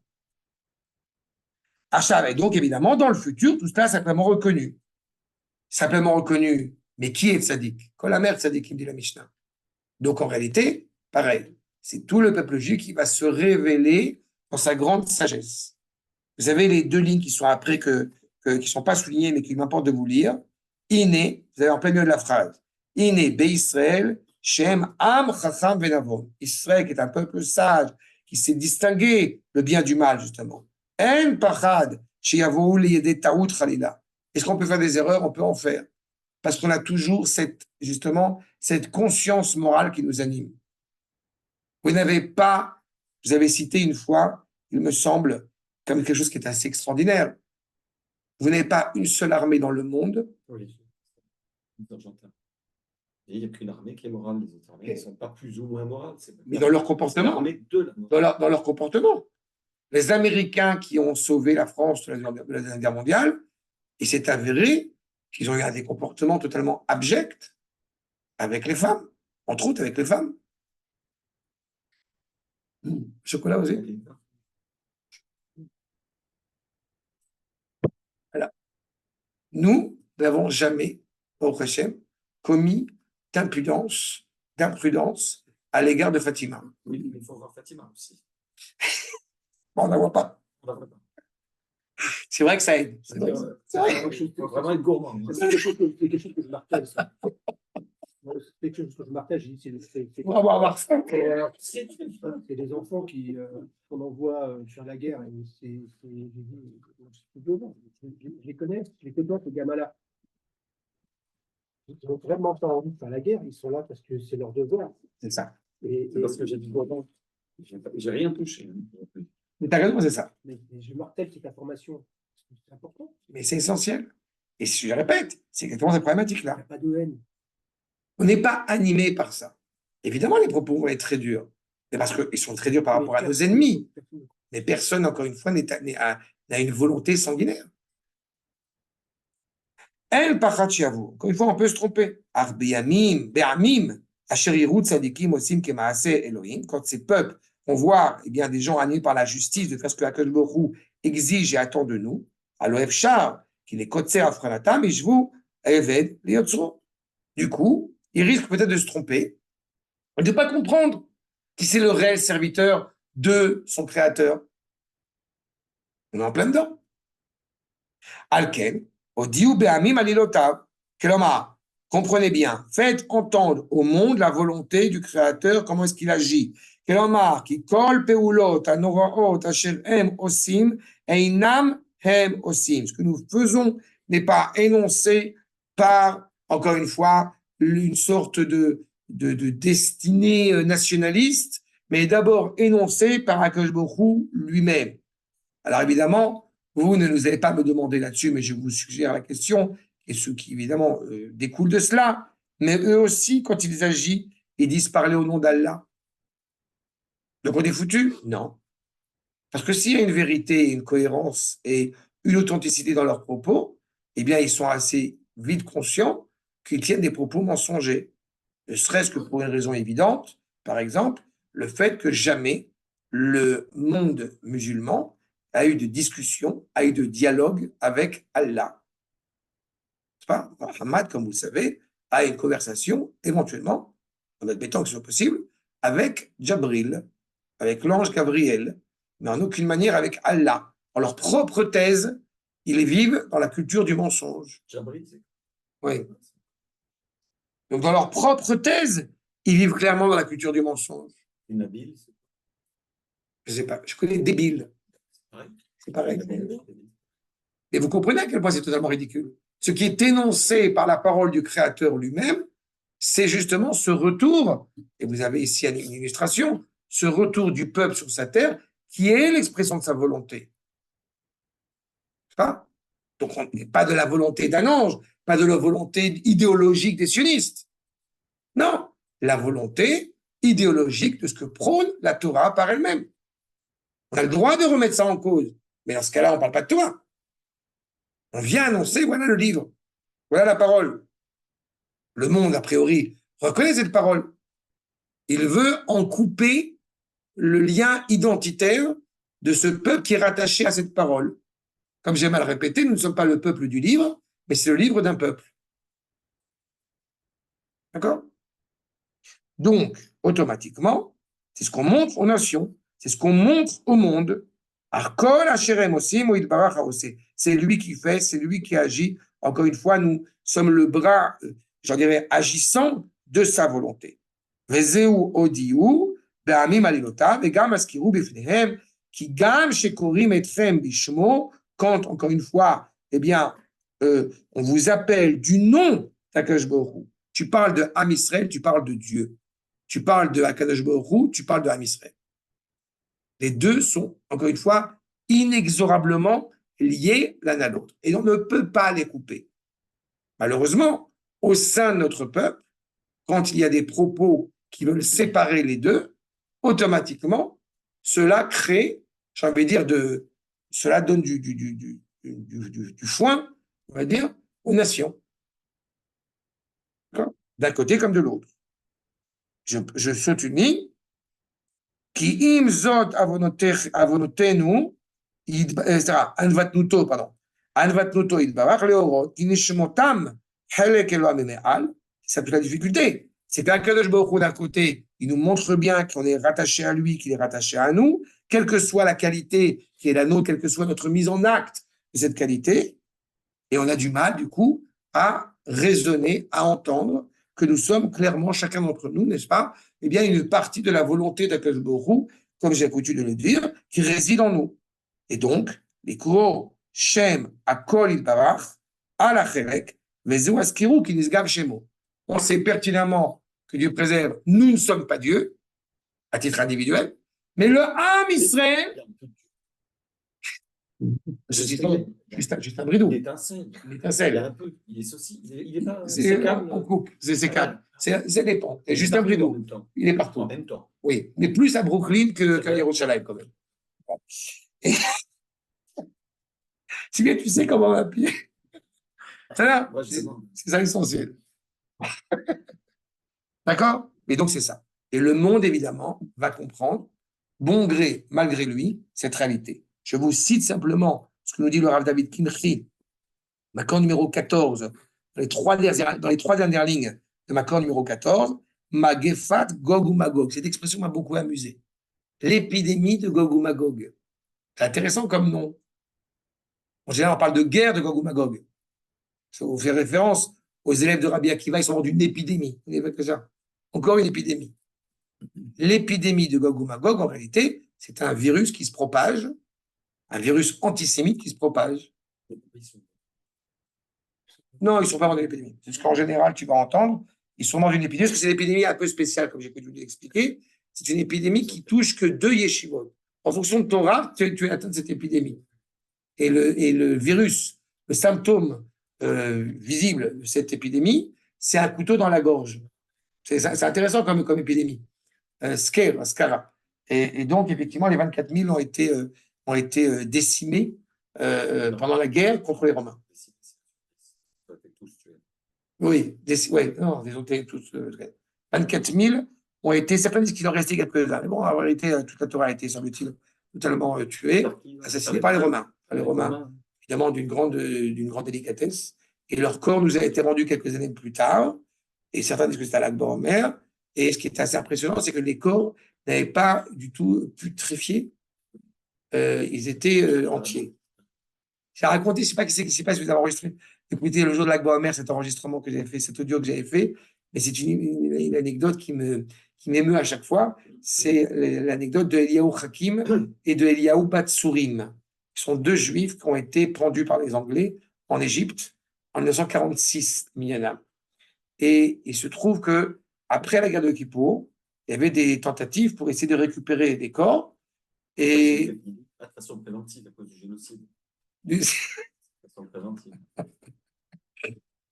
Achat, et donc évidemment, dans le futur, tout cela est simplement reconnu. Simplement reconnu. Mais qui est tzaddik ? Quand la mère tzaddik, dit la Mishnah. Donc en réalité, pareil, c'est tout le peuple juif qui va se révéler dans sa grande sagesse. Vous avez les deux lignes qui sont après, qui ne sont pas soulignées, mais qu'il m'importe de vous lire. Iné, vous avez en plein milieu de la phrase. Iné, Be Israël, Shem Am Chacham Venavon. Israël qui est un peuple sage, qui sait distinguer le bien du mal, justement. En Pachad, Sheyavou Liyede Taout Khalila. Est-ce qu'on peut faire des erreurs? On peut en faire. Parce qu'on a toujours cette conscience morale qui nous anime. Vous avez cité une fois, il me semble, comme quelque chose qui est assez extraordinaire. Vous n'avez pas une seule armée dans le monde. Oui, et il n'y a qu'une armée qui est morale. Les autres armées ne sont pas plus ou moins morales. Mais dans leur comportement. L'armée de la morale. Dans leur comportement. Les Américains qui ont sauvé la France de la Deuxième Guerre mondiale, il s'est avéré qu'ils ont eu des comportements totalement abjects avec les femmes, entre autres avec les femmes. Chocolat aussi. Voilà. Nous n'avons jamais, au Hachem, commis d'imprudence à l'égard de Fatima. Oui, mais il faut voir Fatima aussi. Bon, on n'en voit pas. On la voit pas. C'est vrai que ça aide. C'est faut vraiment être gourmand. C'est quelque chose que je martèle, ça. C'est quelque chose que je martèle, je dis, On va voir ça. c'est des enfants qu'on envoie faire la guerre. Et je les connais, je les connais, ces gamins-là. Ils n'ont vraiment pas envie de faire la guerre, ils sont là parce que c'est leur devoir. C'est ça. Et parce que j'ai dit bon, j'ai rien touché. Mais t'as raison, c'est ça. mais je martèle cette information. C'est important. Mais c'est essentiel. Et je le répète, c'est exactement cette Il n'y problématique-là. a pas de haine. On n'est pas animé par ça. Évidemment, les propos vont être très durs. Mais parce qu'ils sont très durs par rapport à nos ennemis. Mais personne, encore une fois, n'a une volonté sanguinaire. El Pachachiavu. Encore une fois, on peut se tromper. Arbiamim, Be'amim, Asherirut Sadikim Osim Kemaase Elohim. Quand ces peuples, on voit des gens animés par la justice de faire ce que Akadosh Baruch Hu exige et attend de nous. Aloev Shar, qui les kotser afranatam, Ishvu, Eved, Liotzro. Du coup, il risque peut-être de se tromper et de ne pas comprendre qui c'est le réel serviteur de son créateur. On est en plein dedans. Alken, Odiu Be'amim Alilotav, Keloma, comprenez bien, faites entendre au monde la volonté du créateur, comment est-ce qu'il agit. Keloma, qui kol peulot, anoraot, asher hem osim, einam hem osim. Ce que nous faisons n'est pas énoncé par, encore une fois, une sorte de destinée nationaliste, mais d'abord énoncé par Akadosh Baruch Hu lui-même. Alors évidemment, vous ne nous allez pas me demander là-dessus, mais je vous suggère la question, et ce qui évidemment découle de cela, mais eux aussi, quand ils agissent, ils disent parler au nom d'Allah. Donc on est foutu? Non. Parce que s'il y a une vérité, une cohérence et une authenticité dans leurs propos, eh bien ils sont assez vite conscients qu'ils tiennent des propos mensongers. Ne serait-ce que pour une raison évidente, par exemple, le fait que jamais le monde musulman a eu de discussion, a eu de dialogue avec Allah. Muhammad, comme vous le savez, a une conversation, éventuellement, en admettant que ce soit possible, avec Jabril, avec l'ange Gabriel, mais en aucune manière avec Allah. En leur propre thèse, ils vivent dans la culture du mensonge. Jabril, Oui. Donc, dans leur propre thèse, ils vivent clairement dans la culture du mensonge. Inhabile, c'est Je ne sais pas, je connais débile. pareil. C'est pareil. Et vous comprenez à quel point c'est totalement ridicule. Ce qui est énoncé par la parole du Créateur lui-même, c'est justement ce retour, et vous avez ici une illustration, ce retour du peuple sur sa terre, qui est l'expression de sa volonté. Pas Donc, on n'est pas de la volonté d'un ange, pas de la volonté idéologique des sionistes. Non, la volonté idéologique de ce que prône la Torah par elle-même. On a le droit de remettre ça en cause, mais dans ce cas-là, on ne parle pas de Torah. On vient annoncer, voilà le livre, voilà la parole. Le monde, a priori, reconnaît cette parole. Il veut en couper le lien identitaire de ce peuple qui est rattaché à cette parole. Comme j'ai mal répété, nous ne sommes pas le peuple du livre, mais c'est le livre d'un peuple. D'accord? Donc, automatiquement, c'est ce qu'on montre aux nations, c'est ce qu'on montre au monde. C'est lui qui fait, c'est lui qui agit. Encore une fois, nous sommes le bras, j'en dirais, agissant de sa volonté. Quand, encore une fois, eh bien, on vous appelle du nom d'Akadosh Baruch Hu. Tu parles de Am Israël, tu parles de Dieu. Tu parles de Akadosh Baruch Hu, tu parles de Am Israël. Les deux sont, encore une fois, inexorablement liés l'un à l'autre. Et on ne peut pas les couper. Malheureusement, au sein de notre peuple, quand il y a des propos qui veulent séparer les deux, automatiquement, cela crée, j'ai envie de dire, cela donne du foin, on va dire, aux nations. D'un côté comme de l'autre. Je saute une ligne. Ki im zot avonotenu, anvatnuto, pardon, anvatnuto idbarach leorot, ki nishmotam helek eloam me'al. C'est toute la difficulté. C'est qu'Akadosh Baruch Hu, d'un côté, il nous montre bien qu'on est rattaché à lui, qu'il est rattaché à nous, quelle que soit la qualité qui est la nôtre, quelle que soit notre mise en acte de cette qualité, et on a du mal, du coup, à raisonner, à entendre que nous sommes clairement, chacun d'entre nous, n'est-ce pas, eh bien, une partie de la volonté d'Akadosh Baruch Hu, comme j'ai coutume de le dire, qui réside en nous. Et donc, les Kuro, Shem, Akol, Ilbarach, Alachelek, Vezou, Askiru, qui nisgav Shemo. On sait pertinemment que Dieu préserve, nous ne sommes pas Dieu, à titre individuel, mais le Am Israël, juste un bridou. L'étincelle. Il y L'étincelle. a un peu. Il est saucisse. Il est pas. C'est câble. On coupe. C'est câble. Ça dépend. C'est juste un bridou. Il est partout. En même temps. Oui, mais plus à Brooklyn qu'à Yerushalayim quand même. Et... si bien tu sais comment on va appuyer. Ça, c'est ça l'essentiel. D'accord? Et donc c'est ça. Et le monde, évidemment, va comprendre, bon gré, malgré lui, cette réalité. Je vous cite simplement ce que nous dit le Rav David Kimchi, Makor numéro 14, dans les trois dernières lignes de Makor numéro 14, Magefat Gog ou Magog. Cette expression m'a beaucoup amusé. L'épidémie de Gog ou Magog. C'est intéressant comme nom. En général, on parle de guerre de Gog ou Magog. Ça vous fait référence aux élèves de Rabbi Akiva, ils sont morts d'une épidémie. Vous voyez que ça. Encore une épidémie. L'épidémie de Gog ou Magog, en réalité, c'est un virus qui se propage, un virus antisémite qui se propage. Non, ils ne sont pas morts d'une épidémie. C'est ce qu'en général, tu vas entendre. Ils sont morts d'une épidémie, parce que c'est une épidémie un peu spéciale, comme j'ai pu vous l'expliquer. C'est une épidémie qui touche que 2 yeshivot. En fonction de ton rab, tu es atteint de cette épidémie. Et le virus, le symptôme visible de cette épidémie, c'est un couteau dans la gorge. C'est intéressant comme épidémie. Skara. Et donc, effectivement, les 24 000 ont été décimés pendant la guerre contre les Romains. Oui, non, ils ont été tous. 24 000 ont été, certains disent qu'il en restait quelques-uns. Mais bon, en réalité, toute la Torah a été, semble-t-il, totalement tuée, assassinée par les Romains. Les Romains, évidemment, d'une grande délicatesse. Et leur corps nous a été rendu quelques années plus tard. Et certains disent que c'était à l'Akbar Omer. Et ce qui est assez impressionnant, c'est que les corps n'avaient pas du tout putréfié. Ils étaient entiers. J'ai raconté, je ne sais pas qui c'est qui s'est passé, si vous avez enregistré. Écoutez, le jour de l'Akba Omer, cet enregistrement que j'avais fait, cet audio que j'avais fait, mais c'est une anecdote qui m'émeut à chaque fois. C'est l'anecdote de Eliyahu Hakim et de Eliyahu Batsourim, qui sont deux juifs qui ont été pendus par les Anglais en Égypte en 1946, Miyanam. Et il se trouve que après la guerre de Kippour, il y avait des tentatives pour essayer de récupérer des corps. Et Pas de façon préventive à cause du génocide. du- De façon préventive.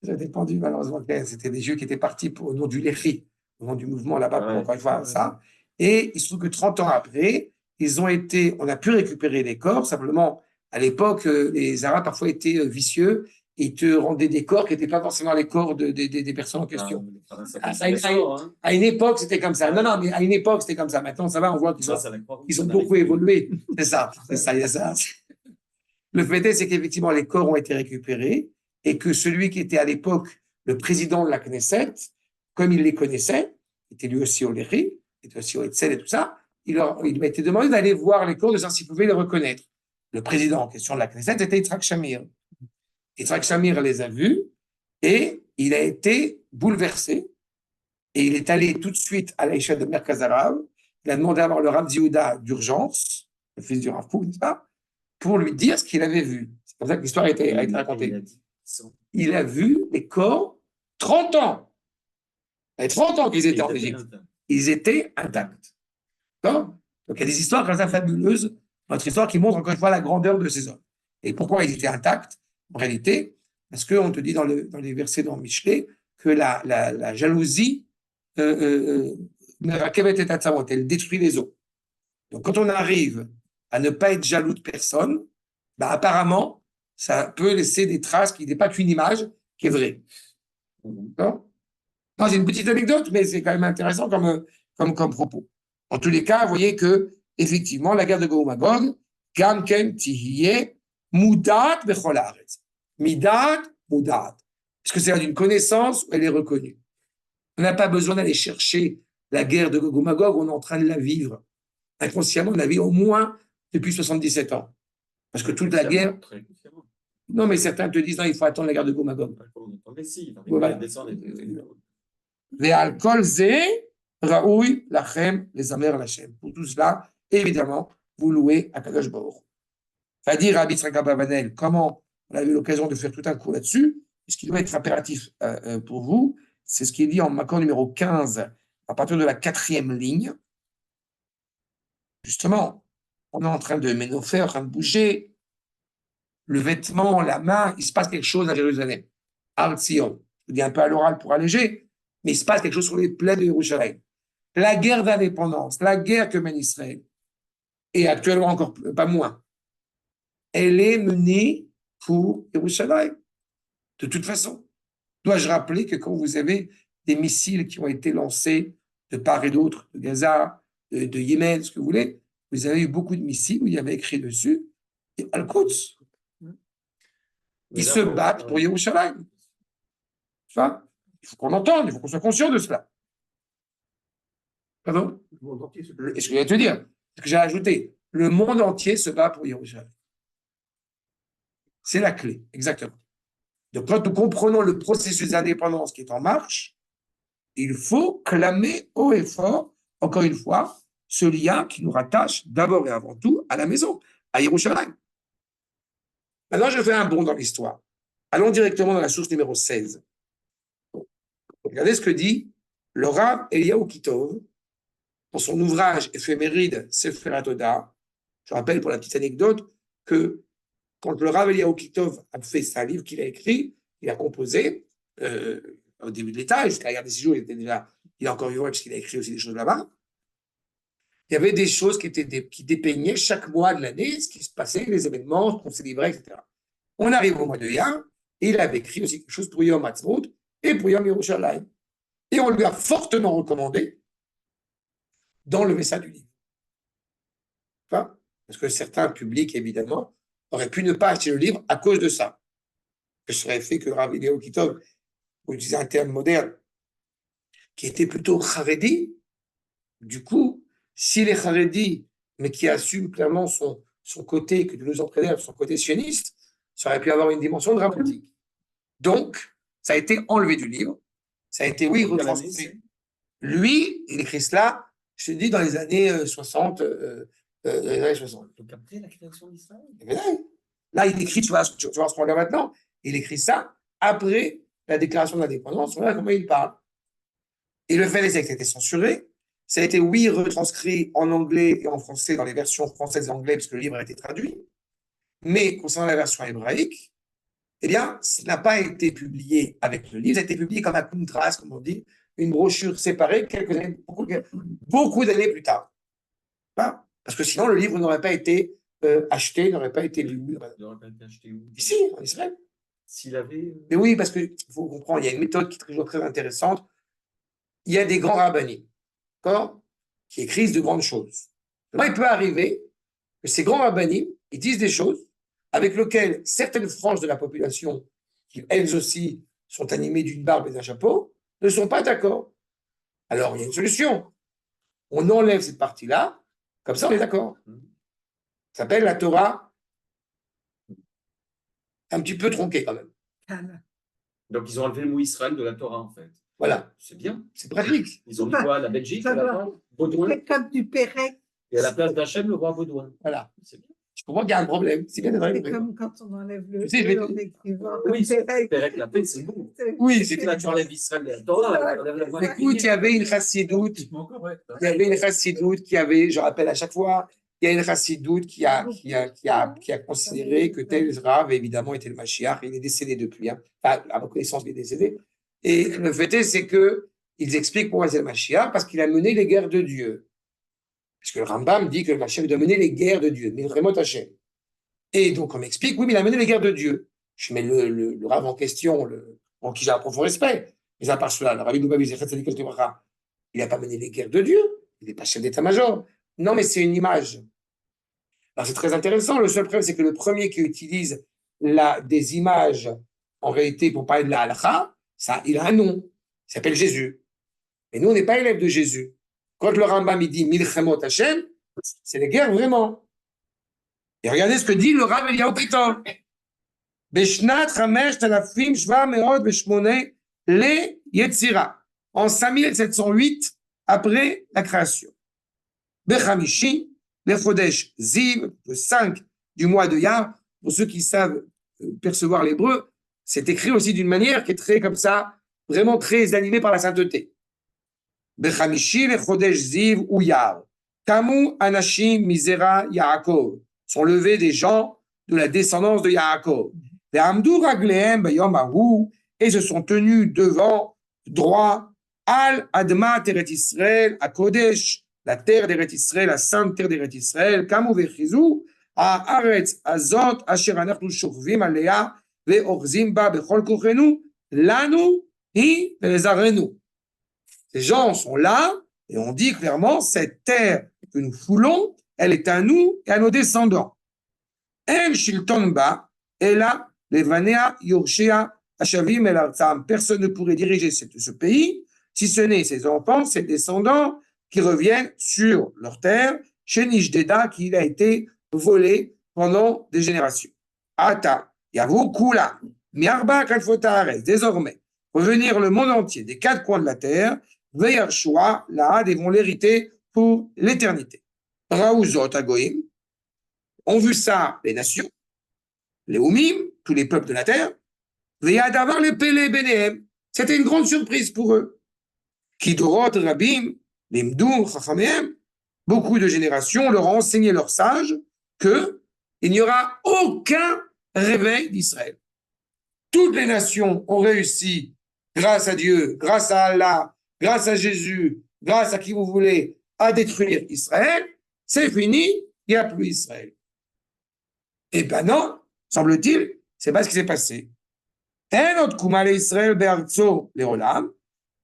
ça dépendu malheureusement. C'était des Juifs qui étaient partis au nom du Léhi, au nom du mouvement là-bas, pour encore une fois ça. Et il se trouve que 30 ans après, on a pu récupérer les corps. Simplement, à l'époque, les Arabes parfois étaient vicieux. Ils te rendaient des corps qui n'étaient pas forcément les corps des personnes en question. À une époque, c'était comme ça. Non, mais à une époque, c'était comme ça. Maintenant, ça va, on voit qu'ils ont beaucoup évolué. C'est ça, il y a ça. Le fait est, c'est qu'effectivement, les corps ont été récupérés et que celui qui était à l'époque le président de la Knesset, comme il les connaissait, était lui aussi au Léhi, était aussi au Hetzel et tout ça, il m'a été demandé d'aller voir les corps, de savoir s'il pouvait les reconnaître. Le président en question de la Knesset était Yitzhak Shamir. Yitzhak Shamir les a vus et il a été bouleversé et il est allé tout de suite à l'échelle de Merkaz Arav. Il a demandé à voir le Rav Yehuda d'urgence, le fils du Rav Kook, n'est-ce pas, pour lui dire ce qu'il avait vu. C'est comme ça que l'histoire a été racontée. Il a vu les corps 30 ans. Il y a 30 ans qu'ils étaient en Égypte. Ils étaient intacts. Donc, il y a des histoires comme ça fabuleuses, notre histoire qui montre encore une fois la grandeur de ces hommes. Et pourquoi ils étaient intacts? En réalité, parce qu'on te dit dans les versets dans Michelet que la jalousie elle détruit les eaux. Donc, quand on arrive à ne pas être jaloux de personne, bah, apparemment, ça peut laisser des traces qui n'est pas qu'une image qui est vraie. Non, c'est une petite anecdote, mais c'est quand même intéressant comme propos. En tous les cas, vous voyez que, effectivement, la guerre de Gog Magog, Gamken Tihiye, Mudat Bechol Haaretz. Midat, Mudat. Est-ce que c'est d'une connaissance où elle est reconnue? On n'a pas besoin d'aller chercher la guerre de Gog Magog, on est en train de la vivre. Inconsciemment, on la vit au moins depuis 77 ans. Parce que toute la guerre. Non, mais certains te disent non, il faut attendre la guerre de Gog Magog. Ve'al ze raoui lachem lezamer lachem. Pour tout cela, évidemment, vous louez à Kadosh Baruch. C'est-à-dire, Rabbi Yitzhak Abavanel, comment on a eu l'occasion de faire tout un cours là-dessus, ce qui doit être impératif pour vous, c'est ce qui est dit en Makor numéro 15, à partir de la 4e ligne. Justement, on est en train de ménopher, en train de bouger. Le vêtement, la main, il se passe quelque chose à Jérusalem. Ar Tzion. Je dis un peu à l'oral pour alléger, mais il se passe quelque chose sur les plaines de Jérusalem. La guerre d'indépendance, la guerre que mène Israël, et actuellement encore pas moins, elle est menée pour Jérusalem. De toute façon, dois-je rappeler que quand vous avez des missiles qui ont été lancés de part et d'autre, de Gaza, de Yémen, ce que vous voulez, vous avez eu beaucoup de missiles où il y avait écrit dessus Al-Quds. Ils se battent pour Jérusalem. Ça, il faut qu'on entende, il faut qu'on soit conscient de cela. Pardon? Est-ce que je vais te dire? Ce que j'ai ajouté, le monde entier se bat pour Jérusalem. C'est la clé, exactement. Donc, quand nous comprenons le processus d'indépendance qui est en marche, il faut clamer haut et fort, encore une fois, ce lien qui nous rattache d'abord et avant tout à la maison, à Jérusalem. Maintenant, je fais un bond dans l'histoire. Allons directement dans la source numéro 16. Regardez ce que dit le Rav Eliyahu Kitov dans son ouvrage éphéméride Sefer HaTodah. Je rappelle pour la petite anecdote que quand le Rav Eliyahu Kitov a fait sa livre qu'il a écrit, il a composé au début de l'État, jusqu'à la guerre des 6 jours, il est encore vivant parce qu'il a écrit aussi des choses là-bas. Il y avait des choses qui dépeignaient chaque mois de l'année, ce qui se passait, les événements qu'on célébrait, etc. On arrive au mois de Iyar, et il avait écrit aussi quelque chose pour Yom Ha'atzmaut et pour Yom Yerushalayim. Et on lui a fortement recommandé d'enlever ça du livre. Enfin, parce que certains publics, évidemment, auraient pu ne pas acheter le livre à cause de ça. Ce serait fait que Rav Eliyahu Kitov, pour utiliser un terme moderne, qui était plutôt Haredi, du coup, s'il est Haredi, mais qui assume clairement son côté, que nous en préserve, son côté sioniste, ça aurait pu avoir une dimension dramatique. Donc, ça a été enlevé du livre. Ça a été, oui, retranscrit. Lui, il écrit cela, je te dis, dans les années 60. Les années 60. Donc après la création d'Israël. Mais là, il écrit, tu vois ce qu'on regarde maintenant, il écrit ça après la déclaration d'indépendance. Voilà comment il parle. Et le fait est que ça a été censuré. Ça a été, oui, retranscrit en anglais et en français dans les versions françaises et anglaises, parce que le livre a été traduit. Mais concernant la version hébraïque, eh bien, ça n'a pas été publié avec le livre, ça a été publié comme un contraste, comme on dit, une brochure séparée beaucoup d'années plus tard. Pas parce que sinon, le livre n'aurait pas été acheté, n'aurait pas été lu. Il n'aurait pas été acheté où? Ici, en Israël. S'il avait. Mais oui, parce qu'il faut comprendre, il y a une méthode qui est toujours très intéressante. Il y a des grands rabbins, d'accord, qui écrivent de grandes choses. Maintenant, il peut arriver que ces grands rabbins, ils disent des choses avec lesquelles certaines franges de la population, qui elles aussi sont animées d'une barbe et d'un chapeau, ne sont pas d'accord. Alors, il y a une solution. On enlève cette partie-là, comme ça on est d'accord. Ça s'appelle la Torah un petit peu tronquée quand même. Donc ils ont enlevé le mot Israël de la Torah en fait. Voilà. C'est bien. C'est pratique. Ils ont mis quoi? La Belgique, Ça la va. Baudouin. C'est comme du Pérec. Et à la place d'Hachem, le roi Baudouin. Voilà. C'est bien. Je comprends qu'il y a un problème. C'est bien d'être C'est arrivé. comme quand on enlève le Tu sais, je vais- en écrivant Oui, comme Pérec. Pérec la paix, c'est bon. Oui, C'est que là, tu enlèves Israël de la Torah, tu enlèves la voix. Écoute, il y avait une chassidoute. Politiquement correct, hein. Il y avait une chassidoute qui avait, je rappelle à chaque fois, il y a une chassidoute qui a considéré que tel Rav, évidemment, était le Mashiach. Il est décédé depuis. Hein. Enfin, à ma connaissance, il est décédé. Et le fait est, c'est qu'ils expliquent pourquoi c'est le Mashiach, parce qu'il a mené les guerres de Dieu. Parce que le Rambam dit que le Mashiach doit mener les guerres de Dieu, mais vraiment Hachem. Et donc, on m'explique, oui, mais il a mené les guerres de Dieu. Je mets le Rav en question, en qui j'ai un profond respect. Mais à part cela, le Rabbi Lubavitch, il n'a pas mené les guerres de Dieu. Il n'est pas chef d'état-major. Non, mais c'est une image. Alors, c'est très intéressant. Le seul problème, c'est que le premier qui utilise des images, en réalité, pour parler de la halakha, il a un nom. Il s'appelle Jésus. Mais nous, on n'est pas élèves de Jésus. Quand le Rambam il dit Milchemot Hashem, c'est les guerres vraiment. Et regardez ce que dit le Rav Eliyahu Piton. Beshnat Chamesh Talafim Shva Meod Beshmone Le Yetzira. En 5708 après la création. Bechamishi, le Chodesh Ziv, le 5 du mois de Yar. Pour ceux qui savent percevoir l'hébreu, c'est écrit aussi d'une manière qui est très comme ça, vraiment très animée par la sainteté. Bechamishi, le Chodesh Ziv ou Yar. Kamu Anashim Misera Yaakov. Sont levés des gens de la descendance de Yaakov. Les Hamdou Raglehem Bayom Ahu, et se sont tenus devant, droit, Al Adma Teret Israël, à Kodesh, la terre d'Eret Israël, la sainte terre d'Eret Israël, Kamu Vechizou, à Aretz Azot, Asher Anachnu Shokvim Alea, Ve'orzim Ba Bechol Kochenu, Lanu, Hi, Velezarenu. Ces gens sont là, et on dit clairement, cette terre que nous foulons, elle est à nous et à nos descendants. En Shilton Ba, et là, les Vanea, Yorshea, Ashavim El Artsam. Personne ne pourrait diriger ce pays, si ce n'est ses enfants, ses descendants, qui reviennent sur leur terre, chez Nishdeda, qui a été volé pendant des générations. Ata, Yavu Kula, Miarba Kalfotares, désormais, revenir le monde entier des quatre coins de la terre, Veyarshua, Lahad, et vont l'hériter pour l'éternité. Raouzot Agoïm, ont vu ça les nations, les Oumim, tous les peuples de la terre, Veyadavar les Pélé Bénéhem, c'était une grande surprise pour eux. Kidorot Rabim, Limdou Chachamehem, beaucoup de générations leur ont enseigné leurs sages qu'il n'y aura aucun réveil d'Israël. Toutes les nations ont réussi, grâce à Dieu, grâce à Allah, grâce à Jésus, grâce à qui vous voulez, à détruire Israël. C'est fini, il n'y a plus Israël. Eh bien non, semble-t-il, c'est pas ce qui s'est passé. Israël be'artso le'olam,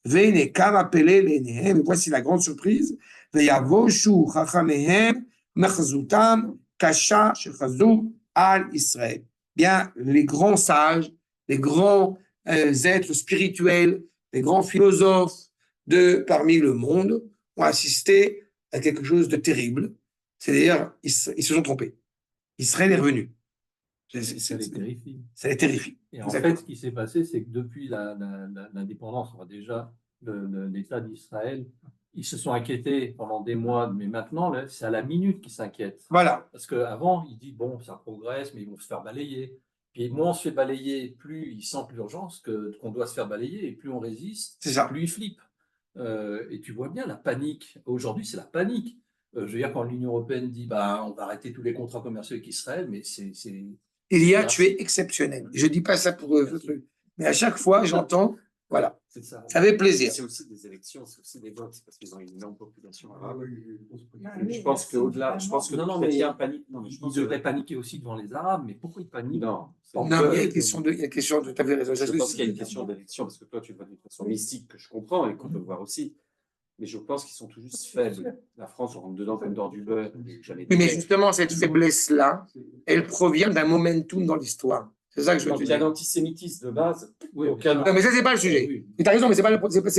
ve'ine kam appelé le'nehem, voici la grande surprise, ve'yavoshu chachamehem mechzutam kasha shechazou al Israël. Bien, les grands sages, les grands êtres spirituels, les grands philosophes parmi le monde ont assisté à quelque chose de terrible. C'est-à-dire, ils se sont trompés. Israël est revenu. Ça les terrifie. Ça les terrifie. Et en Exactement. fait, ce qui s'est passé, c'est que depuis l'indépendance, enfin, déjà, l'État d'Israël, ils se sont inquiétés pendant des mois, mais maintenant, là, c'est à la minute qu'ils s'inquiètent. Voilà. Parce qu'avant, ils disent, bon, ça progresse, mais ils vont se faire balayer. Puis moins on se fait balayer, plus ils sentent l'urgence qu'on doit se faire balayer, et plus on résiste, C'est ça. plus ils flippent. Et tu vois bien la panique. Aujourd'hui, c'est la panique. Je veux dire, quand l'Union européenne dit, bah, on va arrêter tous les contrats commerciaux avec Israël, mais Ilia, Merci. tu es exceptionnel. Je dis pas ça pour truc. Mais à chaque fois, j'entends, voilà, C'est ça. ça fait plaisir. C'est aussi des élections, c'est aussi des votes, c'est parce qu'ils ont une énorme population Ah arabe. Ah Je oui, pense c'est qu'au-delà, je pense que Non, les non, mais chrétiens paniquent. Non, mais je ils pense devraient paniquer aussi devant les Arabes, mais pourquoi ils paniquent? non. Non, mais il y a une question de, tu avais raison. Je pense qu'il y a une question d'élection, parce que toi, tu le vois d'une façon mystique que je comprends et qu'on peut voir aussi. Mais je pense qu'ils sont tout juste faibles. La France, on rentre dedans comme dans du beurre. Jamais Oui, mais dit. justement, cette faiblesse-là, elle provient d'un momentum dans l'histoire. C'est ça que je veux Donc, te il y a dire. l'antisémitisme de base. Oui, Aucun- Non, mais ça, c'est pas le sujet. Oui. Mais tu as raison, mais c'est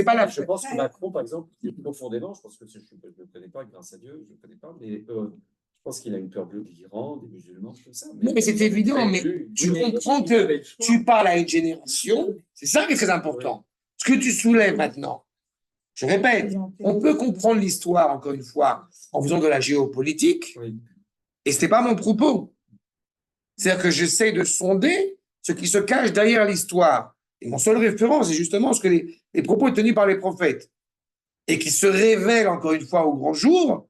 pas la. Je pense que Macron, par exemple, il est profondément, je pense que je ne le connais pas, grâce à Dieu, je ne le connais pas, mais je pense qu'il a une peur bleue de l'Iran, des musulmans, tout ça. Non, mais c'est évident, mais tu comprends que tu parles à une génération, c'est ça qui est très important. Ce que tu soulèves maintenant, je répète, on peut comprendre l'histoire, encore une fois, en faisant de la géopolitique, Oui. et ce n'était pas mon propos. C'est-à-dire que j'essaie de sonder ce qui se cache derrière l'histoire. Et mon seul référent, c'est justement ce que les propos tenus par les prophètes, et qui se révèlent, encore une fois, au grand jour,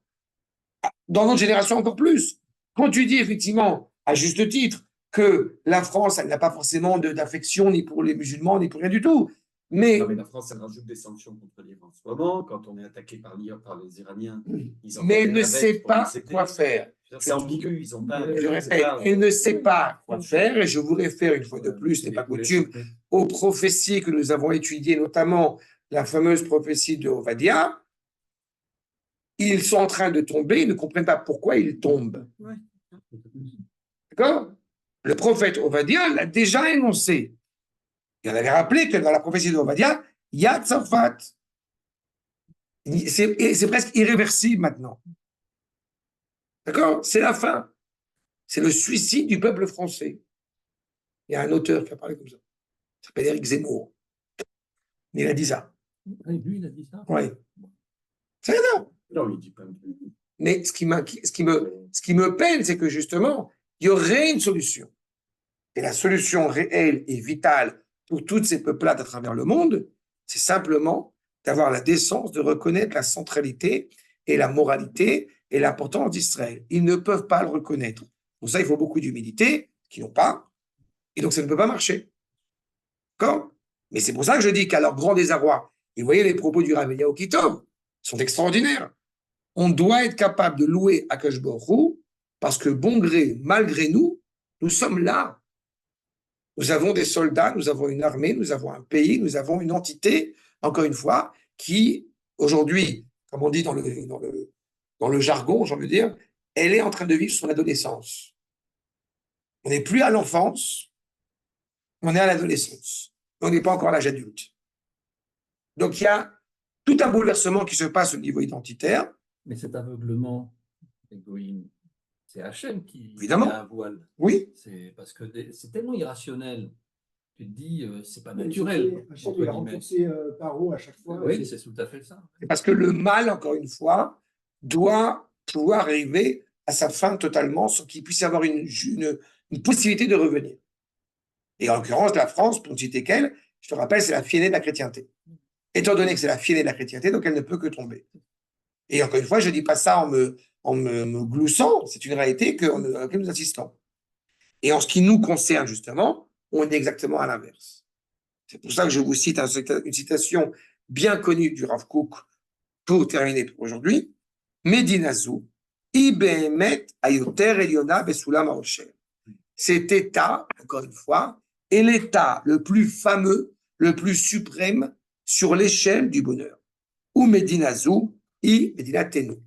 dans notre génération encore plus. Quand tu dis effectivement, à juste titre, que la France, elle n'a pas forcément d'affection ni pour les musulmans, ni pour rien du tout. Mais, Non, mais la France, elle rajoute des sanctions contre l'Iran en ce moment. Quand on est attaqué par les Iraniens, ils ont mais elle fait ne la sait veille pour pas les aider. quoi faire. C'est ambigu, ils ont pas. Je répète, elle ne sait pas quoi faire, et je vous réfère une fois de plus, ce n'est pas coutume, aux prophéties que nous avons étudiées, notamment la fameuse prophétie de Ovadia. Ils sont en train de tomber, ils ne comprennent pas pourquoi ils tombent. Ouais. D'accord? Le prophète Ovadia l'a déjà énoncé. Il avait rappelé que dans la prophétie de Ovadia, il y a Tzafat. C'est presque irréversible maintenant. D'accord? C'est la fin. C'est le suicide du peuple français. Il y a un auteur qui a parlé comme ça. Il s'appelle Éric Zemmour. Mais il a dit ça. Ah, lui, il a dit ça. Oui. C'est énorme. Non, il dit pas. Mais ce qui me peine, c'est que justement, il y aurait une solution. Et la solution réelle et vitale pour toutes ces peuplades à travers le monde, c'est simplement d'avoir la décence de reconnaître la centralité et la moralité et l'importance d'Israël. Ils ne peuvent pas le reconnaître. Pour ça, il faut beaucoup d'humilité, qu'ils n'ont pas, et donc ça ne peut pas marcher. D'accord? Mais c'est pour ça que je dis qu'à leur grand désarroi, et vous voyez les propos du Rav Eliyahu Kitov sont extraordinaires. On doit être capable de louer Akadosh Baruch Hu parce que bon gré, malgré nous, nous sommes là. Nous avons des soldats, nous avons une armée, nous avons un pays, nous avons une entité, encore une fois, qui, aujourd'hui, comme on dit dans le jargon, j'ai envie de dire, elle est en train de vivre son adolescence. On n'est plus à l'enfance, on est à l'adolescence. On n'est pas encore à l'âge adulte. Donc, il y a tout un bouleversement qui se passe au niveau identitaire. Mais cet aveuglement, Egoïm, c'est Hachem qui Évidemment. a un voile. Oui, C'est parce que c'est tellement irrationnel. Tu te dis, c'est pas Mais naturel. Hachem, entre il a guillemets. renforcé Paro à chaque fois. Oui, c'est tout à fait ça. c'est parce que le mal, encore une fois, doit pouvoir arriver à sa fin totalement sans qu'il puisse y avoir une possibilité de revenir. Et en l'occurrence, la France, pour ne citer qu'elle, je te rappelle, c'est la fille aînée de la chrétienté. Étant donné que c'est la fille aînée de la chrétienté, donc elle ne peut que tomber. Et encore une fois, je ne dis pas ça en me gloussant, c'est une réalité à laquelle nous assistons. Et en ce qui nous concerne, justement, on est exactement à l'inverse. C'est pour ça que je vous cite une citation bien connue du Rav Kook pour terminer pour aujourd'hui. Medinazou, Ibehemet Ayoter Eliona Besulam Arosher. Cet État, encore une fois, est l'État le plus fameux, le plus suprême sur l'échelle du bonheur. Ou Medinazou, I Medinatenu.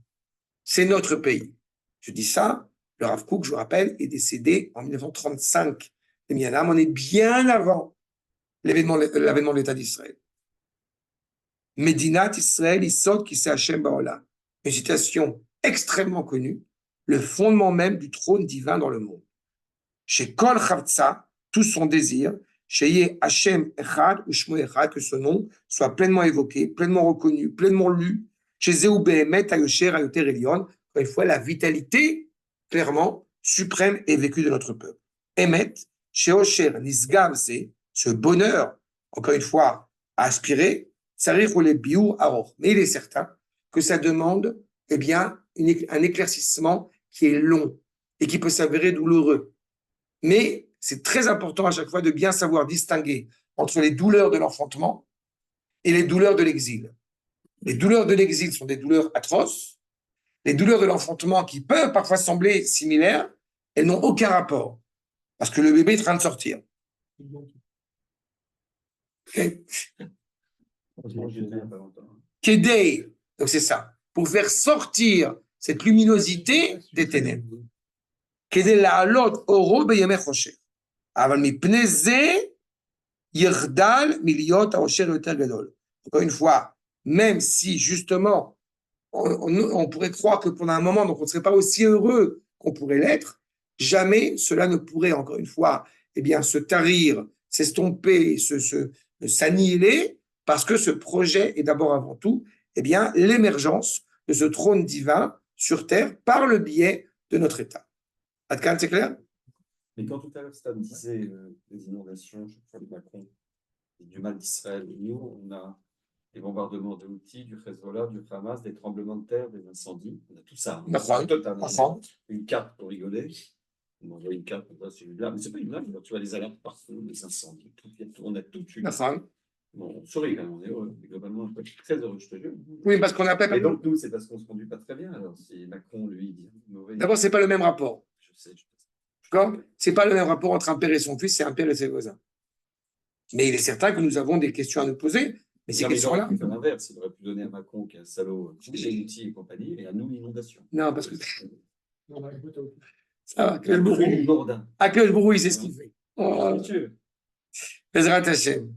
C'est notre pays. Je dis ça, le Rav Kook, je vous rappelle, est décédé en 1935. On est bien avant l'avènement de l'État d'Israël. Medinat Israël, Isod qui Hashem Baolam. Une citation extrêmement connue, le fondement même du trône divin dans le monde. chez Kol Chavtsa, tout son désir, chez Hashem Echad ou Shmo Echad, que ce nom soit pleinement évoqué, pleinement reconnu, pleinement lu, chez Zeu Behemet Ayosher Ayoter Elion, encore une fois, la vitalité, clairement, suprême et vécue de notre peuple. Emet, chez Osher Nisgav Ze, ce bonheur, encore une fois, à aspirer, Tsarich ou les Biur Aror. Mais il est certain que ça demande, eh bien, un éclaircissement qui est long et qui peut s'avérer douloureux. Mais c'est très important à chaque fois de bien savoir distinguer entre les douleurs de l'enfantement et les douleurs de l'exil. Les douleurs de l'exil sont des douleurs atroces. Les douleurs de l'enfantement, qui peuvent parfois sembler similaires, elles n'ont aucun rapport. Parce que le bébé est en train de sortir. Kedei, donc c'est ça, pour faire sortir cette luminosité des ténèbres. Kedei la'alot oro beyemei choshev. Aval mipnei ze yirdal miliot haosher yoter gadol. Encore une fois, même si justement on pourrait croire que pendant un moment, donc on ne serait pas aussi heureux qu'on pourrait l'être, jamais cela ne pourrait, encore une fois, eh bien, se tarir, s'estomper, s'annihiler, parce que ce projet est d'abord avant tout, eh bien, l'émergence de ce trône divin sur terre par le biais de notre État. Adkan, c'est clair? Mais quand tout à l'heure, Stan disait les inondations, chaque fois de Macron, et du mal d'Israël, nous, on a des bombardements de Houthis, du Hezbollah, du Hamas, des tremblements de terre, des incendies. On a tout ça. Totalement. Une carte pour rigoler. On envoie une carte, c'est une blague. Mais ce n'est pas une blague. Tu vois les alertes partout, les incendies. On a toute une. Bon, on sourit quand même, on est heureux. Mais globalement, on peut être très heureux, je te jure. Oui, parce qu'on n'a pas. Et donc, nous, c'est parce qu'on ne se conduit pas très bien. Alors, si Macron, lui, dit mauvais. D'abord, ce n'est pas le même rapport. Je sais. D'accord? Ce n'est pas le même rapport entre un père et son fils, c'est un père et ses voisins. Mais il est certain que nous avons des questions à nous poser. Mais ces questions-là. Il aurait pu faire l'inverse. Il aurait pu donner à Macron, qui est un salaud, les outils et compagnie, et à nous l'inondation. Non, parce que. Ça va, Bourdin. à quel bruit, c'est ce qu'il fait. Oh, Bezrat Hashem.